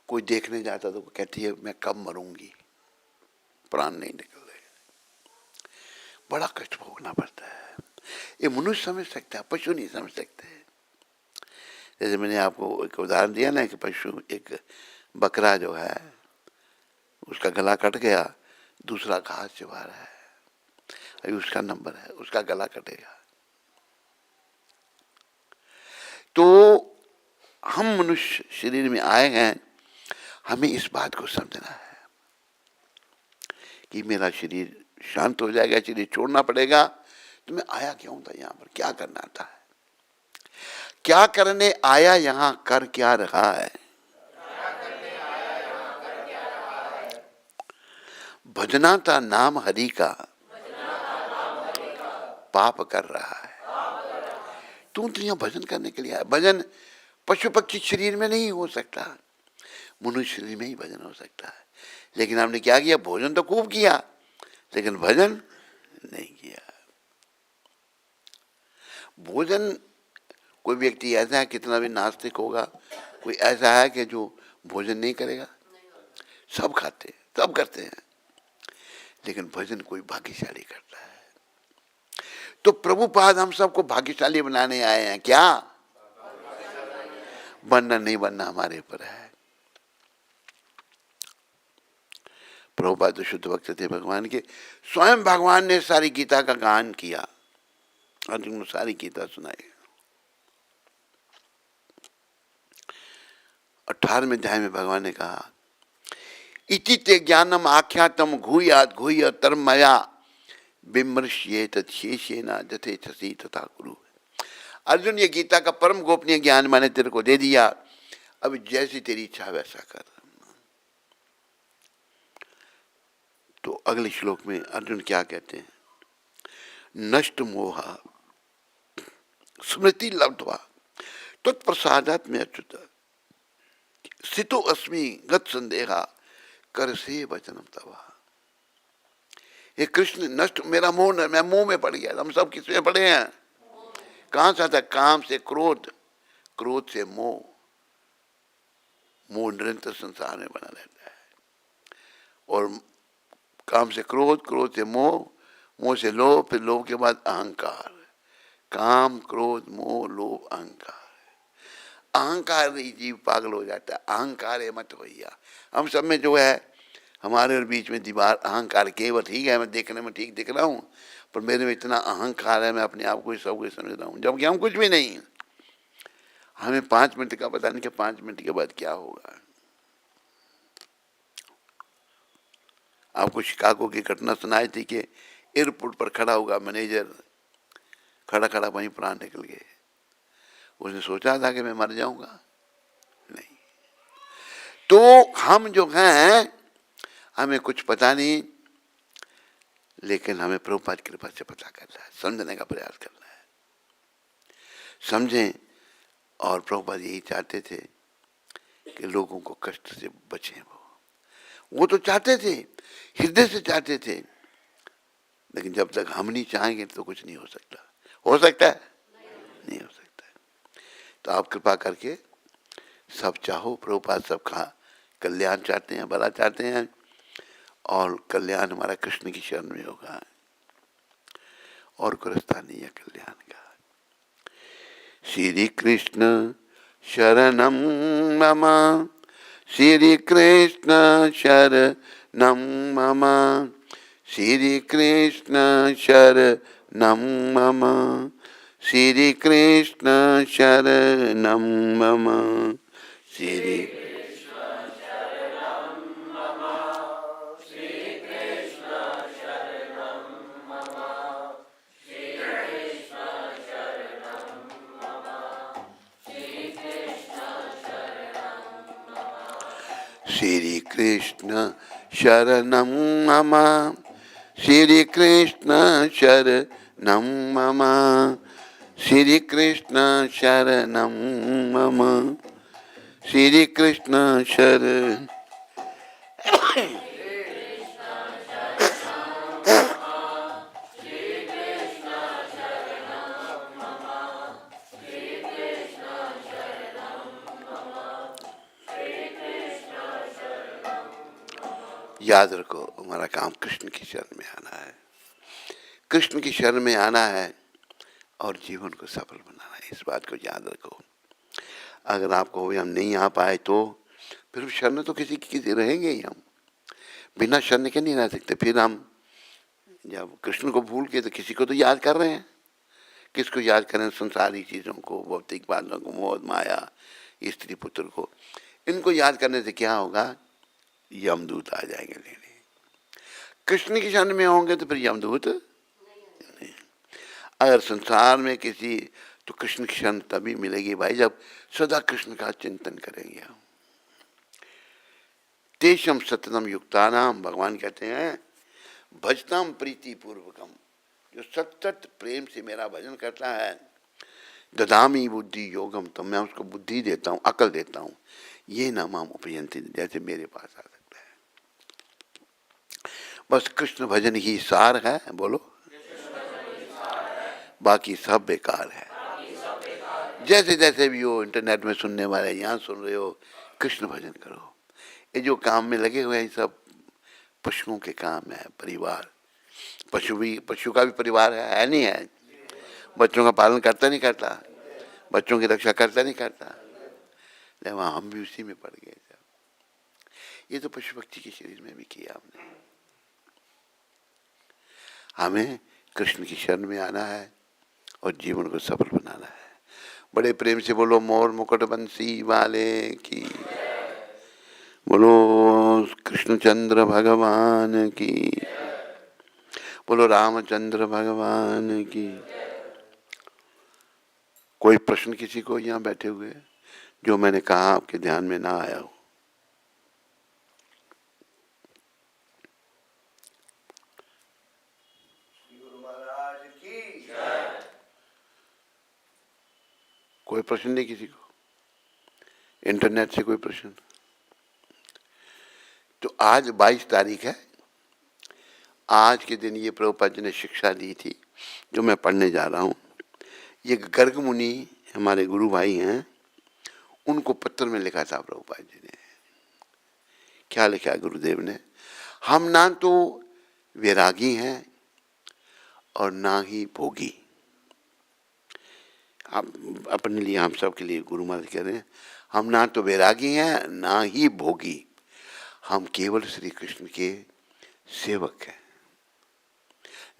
कोई देखने जाता तो वो कहती है मैं कब मरूंगी, प्राण नहीं निकल रहे, बड़ा कष्ट भोगना पड़ता है। ये मनुष्य समझ सकता है, पशु नहीं समझ सकते। जैसे मैंने आपको एक उदाहरण दिया ना कि पशु, एक बकरा जो है उसका गला कट गया, दूसरा घास चबा रहा है, अभी उसका नंबर है, उसका गला कटेगा। तो हम मनुष्य शरीर में आए हैं, हमें इस बात को समझना है कि मेरा शरीर शांत हो जाएगा, शरीर छोड़ना पड़ेगा। तो मैं आया क्यों था यहाँ पर, क्या करना था, क्या करने आया, यहाँ कर क्या रहा है। भजना था नाम हरि का, पाप कर रहा है। तू तो यहाँ भजन करने के लिए आया। भजन पशु पक्षी शरीर में नहीं हो सकता, मनुष्य शरीर में ही भजन हो सकता है। लेकिन हमने क्या किया, भोजन तो खूब किया लेकिन भजन नहीं किया। भोजन, कोई व्यक्ति ऐसा है कितना भी नास्तिक होगा, कोई ऐसा है कि जो भोजन नहीं करेगा, सब खाते हैं, सब करते हैं, लेकिन भजन कोई भाग्यशाली करता है। तो प्रभुपाद हम सबको भाग्यशाली बनाने आए हैं। क्या बनना नहीं बनना हमारे ऊपर है। प्रभुपाद तो शुद्ध भक्त थे भगवान के, स्वयं भगवान ने सारी गीता का गान किया, अर्जुन को सारी गीता सुनाई। 18वें अध्याय में भगवान ने कहा इति ते ज्ञानम आख्यातम घूयात घूय तरमया विमर्श्येत शेषेन जथेच्छसि तथा कुरु। अर्जुन, ये गीता का परम गोपनीय ज्ञान मैंने तेरे को दे दिया, अब जैसी तेरी इच्छा वैसा कर। तो अगले श्लोक में अर्जुन क्या कहते हैं, नष्ट मोह स्मृति लब्ध्वा तत्प्रसादात् में अच्युत स्थितो अस्मि गत संदेहा कर से वचनम तवा। ये कृष्ण, नष्ट मेरा मोह, मैं मोह में पड़ गया। हम सब किस में पड़े हैं, कहां से आता, काम से क्रोध, क्रोध से मोह, मोह निरंतर संसार में बना रहता है। और काम से क्रोध, क्रोध से मोह, मोह से लोभ, फिर लोभ के बाद अहंकार। काम, क्रोध, मोह, लोभ, अहंकार। अहंकार ही जीव पागल हो जाता है। अहंकार है मत भैया, हम सब में जो है, हमारे और बीच में दीवार अहंकार के। वो ठीक है, मैं देखने में ठीक दिख रहा हूँ, पर मेरे में इतना अहंकार है, मैं अपने आप को सब कुछ समझ रहा हूँ, जबकि हम कुछ भी नहीं। हमें 5 मिनट का पता नहीं कि 5 मिनट के बाद क्या होगा। आपको शिकागो की घटना सुनाई थी कि एयरपोर्ट पर खड़ा होगा मैनेजर, खड़ा खड़ा वहीं प्राण निकल गए। उसने सोचा था कि मैं मर जाऊंगा, नहीं। तो हम जो हैं, हमें कुछ पता नहीं, लेकिन हमें प्रभुपाद की कृपा से पता करना है, समझने का प्रयास करना है। समझें, और प्रभुपाद यही चाहते थे कि लोगों को कष्ट से बचें। वो तो चाहते थे, हृदय से चाहते थे, लेकिन जब तक हम नहीं चाहेंगे तो कुछ नहीं हो सकता। हो सकता है? नहीं हो सकता। तो आप कृपा करके सब चाहो, प्रभुपाद सबका कल्याण चाहते हैं, भला चाहते हैं, और कल्याण हमारा कृष्ण की शरण में होगा, और कोई रास्ता नहीं है कल्याण का। श्री कृष्ण शरणम मम, श्री कृष्ण शरणम मम, श्री कृष्ण शरणम मम, श्री कृष्ण शरणं मम। श्री श्री कृष्ण शरणं मम। श्री कृष्ण शरणं मम। श्री कृष्ण शरणं मम। श्री कृष्ण शरण। याद रखो, हमारा काम कृष्ण की शरण में आना है, कृष्ण की शरण में आना है और जीवन को सफल बनाना है। इस बात को याद रखो। अगर आपको हम नहीं आ पाए तो फिर शरण तो किसी की रहेंगे ही। हम बिना शरण के नहीं रह सकते। फिर हम जब कृष्ण को भूल के तो किसी को तो याद कर रहे हैं। किसको याद करें? संसारी चीज़ों को, भौतिक बातों को, मोह माया, स्त्री पुत्र को। इनको याद करने से क्या होगा? यमदूत आ जाएंगे लेने। कृष्ण की शरण में होंगे तो फिर यमदूत नहीं। अगर संसार में किसी, तो कृष्ण की शरण तभी मिलेगी भाई जब सदा कृष्ण का चिंतन करेंगे हम। तेषम सततम युक्तानाम, भगवान कहते हैं भजताम प्रीति पूर्वकम, जो सतत प्रेम से मेरा भजन करता है, ददामी बुद्धि योगम, तो मैं उसको बुद्धि देता हूँ, अकल देता हूँ। ये नाम उपयंती, जैसे मेरे पास आ सकता है। बस कृष्ण भजन ही सार है। बोलो, बाकी सब बेकार है। जैसे जैसे भी हो, इंटरनेट में सुनने वाले, यहाँ सुन रहे हो, कृष्ण भजन करो। ये जो काम में लगे हुए हैं सब पशुओं के काम है। परिवार, पशु का भी परिवार है नहीं है? बच्चों का पालन करता नहीं करता? बच्चों की रक्षा करता नहीं करता? ले वहाँ हम भी उसी में पड़ गए सब। ये तो पशु पक्षी के शरीर में भी किया हमने। हमें कृष्ण की शरण में आना है और जीवन को सफल बनाना है। बड़े प्रेम से बोलो, मोर मुकुट बंसी वाले की। बोलो कृष्णचंद्र भगवान की। बोलो रामचंद्र भगवान की। कोई प्रश्न किसी को यहाँ बैठे हुए जो मैंने कहा आपके ध्यान में ना आया हो? गुरु महाराज की जय। कोई प्रश्न नहीं किसी को? इंटरनेट से कोई प्रश्न? तो आज 22 तारीख है। आज के दिन ये प्रभुपाद जी ने शिक्षा दी थी जो मैं पढ़ने जा रहा हूँ। ये गर्ग मुनि हमारे गुरु भाई हैं, उनको पत्र में लिखा था प्रभुपाद जी ने। क्या लिखा गुरुदेव ने? हम ना तो वैरागी हैं और ना ही भोगी। आप अपने लिए, हम सब के लिए गुरु महाराज कह रहे हैं, हम ना तो वैरागी हैं ना ही भोगी, हम केवल श्री कृष्ण के सेवक हैं।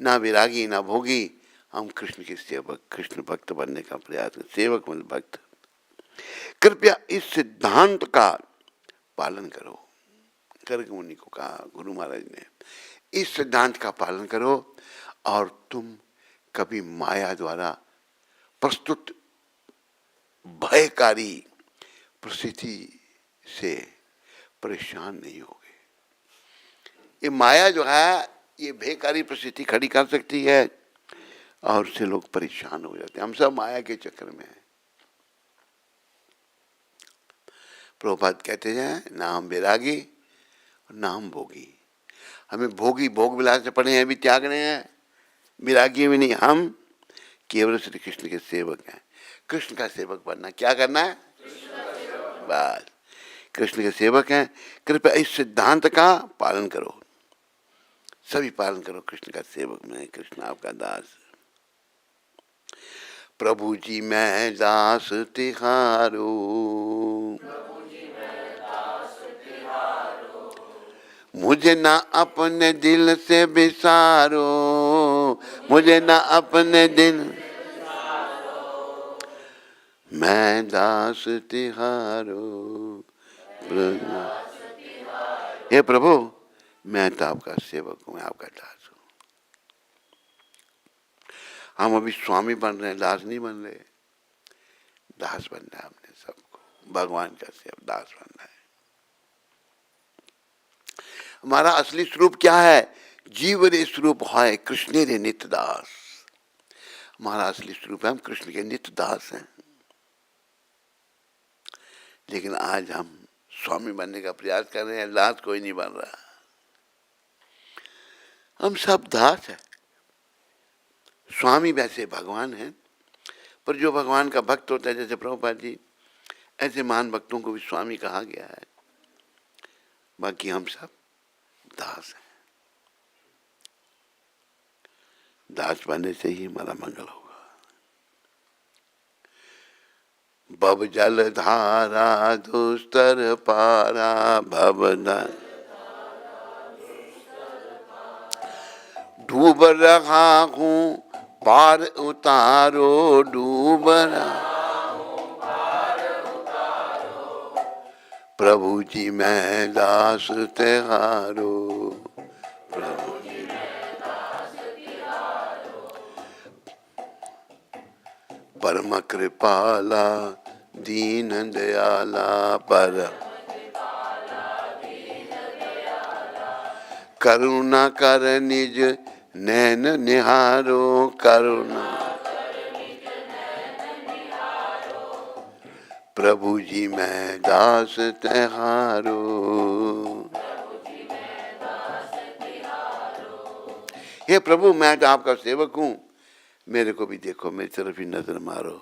ना वैरागी ना भोगी, हम कृष्ण के सेवक, कृष्ण भक्त बनने का प्रयास करें। सेवक मतलब भक्त। कृपया इस सिद्धांत का पालन करो। गर्ग मुनि को कहा गुरु महाराज ने, इस सिद्धांत का पालन करो और तुम कभी माया द्वारा प्रस्तुत भयकारी परिस्थिति से परेशान नहीं होगे। ये माया जो है, ये भयकारी परिस्थिति खड़ी कर सकती है और उससे लोग परेशान हो जाते हैं। हम सब माया के चक्कर में हैं। प्रभुपाद कहते हैं ना हम वैरागी और ना हम भोगी। हमें भोगी भोग विलास से पड़े हैं भी त्यागने हैं, वैरागी भी नहीं। हम केवल श्री कृष्ण के सेवक हैं। कृष्ण का सेवक बनना, क्या करना है? बस कृष्ण के सेवक हैं। कृपया इस सिद्धांत का पालन करो, सभी पालन करो। कृष्ण का सेवक मैं, कृष्ण आपका दास। प्रभु जी मैं दास तिहारो, मुझे ना अपने दिल से बिसारो, मुझे ना अपने दिल। मैं दास तिहारो प्रभु। हे प्रभु, मैं तो आपका सेवक हूँ, मैं आपका दास हूँ। हम अभी स्वामी बन रहे हैं, दास नहीं बन रहे। दास बनना है हमने सबको, भगवान का सेवक दास बनना है। हमारा असली स्वरूप क्या है? जीवरे स्वरूप है कृष्ण रे नित्य दास। हमारा असली स्वरूप है, हम कृष्ण के नित्य दास हैं। लेकिन आज हम स्वामी बनने का प्रयास कर रहे हैं, दास कोई नहीं बन रहा। हम सब दास हैं। स्वामी वैसे भगवान हैं, पर जो भगवान का भक्त होता है, जैसे प्रभुपाद जी, ऐसे महान भक्तों को भी स्वामी कहा गया है। बाकी हम सब दास हैं। दास बनने से ही हमारा मंगल होगा। भव जल धारा दुस्तर पारा, भव डूब रहा हूँ पार उतारो, डूब रहा प्रभु जी मैं दास तिहारो, प्रभु जी परम कृपाला दीन दयाला, पर करुणा कर निज नैन निहारो, करुणा प्रभु जी मैं दास तिहारो। हे प्रभु, मैं तो आपका सेवक हूँ, मेरे को भी देखो, मेरी तरफ ही नजर मारो।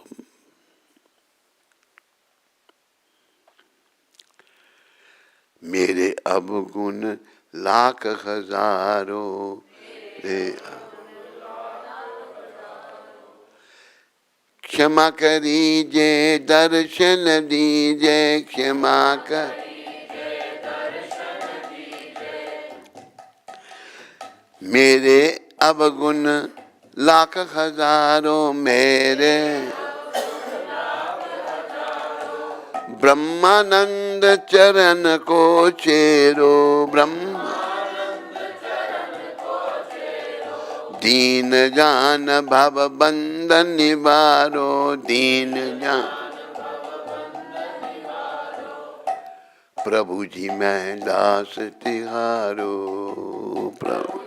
मेरे अवगुण लाख हजारों, क्षमा करीजे दर्शन दीजे, क्षमा कर मेरे अवगुण लाख हजारों, मेरे ब्रह्मानंद चरण को चेरो, ब्रह्म दीन जान भव बंधन निवारो, दीन जान प्रभु जी मैं दास तिहारो, प्रभु।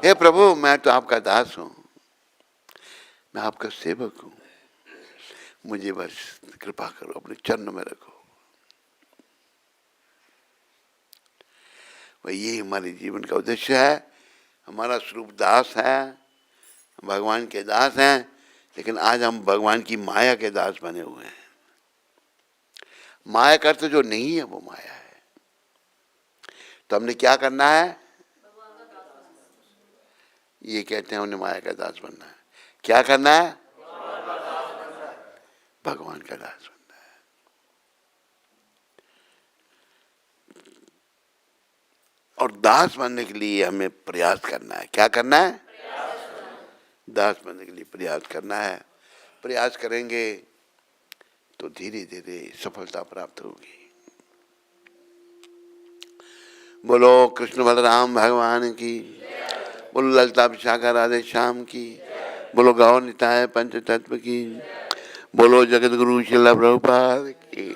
हे प्रभु, मैं तो आपका दास हूँ, मैं आपका सेवक हूँ, मुझे बस कृपा करो, अपने चरणों में रखो। वही यही हमारे जीवन का उद्देश्य है। हमारा स्वरूप दास है, भगवान के दास हैं, लेकिन आज हम भगवान की माया के दास बने हुए हैं। माया का अर्थ जो नहीं है वो माया है। तो हमने क्या करना है? ये कहते हैं उन्हें माया का दास बनना है। क्या करना है? भगवान का दास बनना है। और दास बनने के लिए हमें प्रयास करना है। क्या करना है? दास बनने के लिए प्रयास करना है। प्रयास करेंगे तो धीरे धीरे सफलता प्राप्त होगी। बोलो कृष्ण बलराम भगवान की, बोलो ललिता विशाखा राधे श्याम की, बोलो गौर निताय पंच तत्व की, बोलो जगत गुरु श्रील प्रभुपाद की।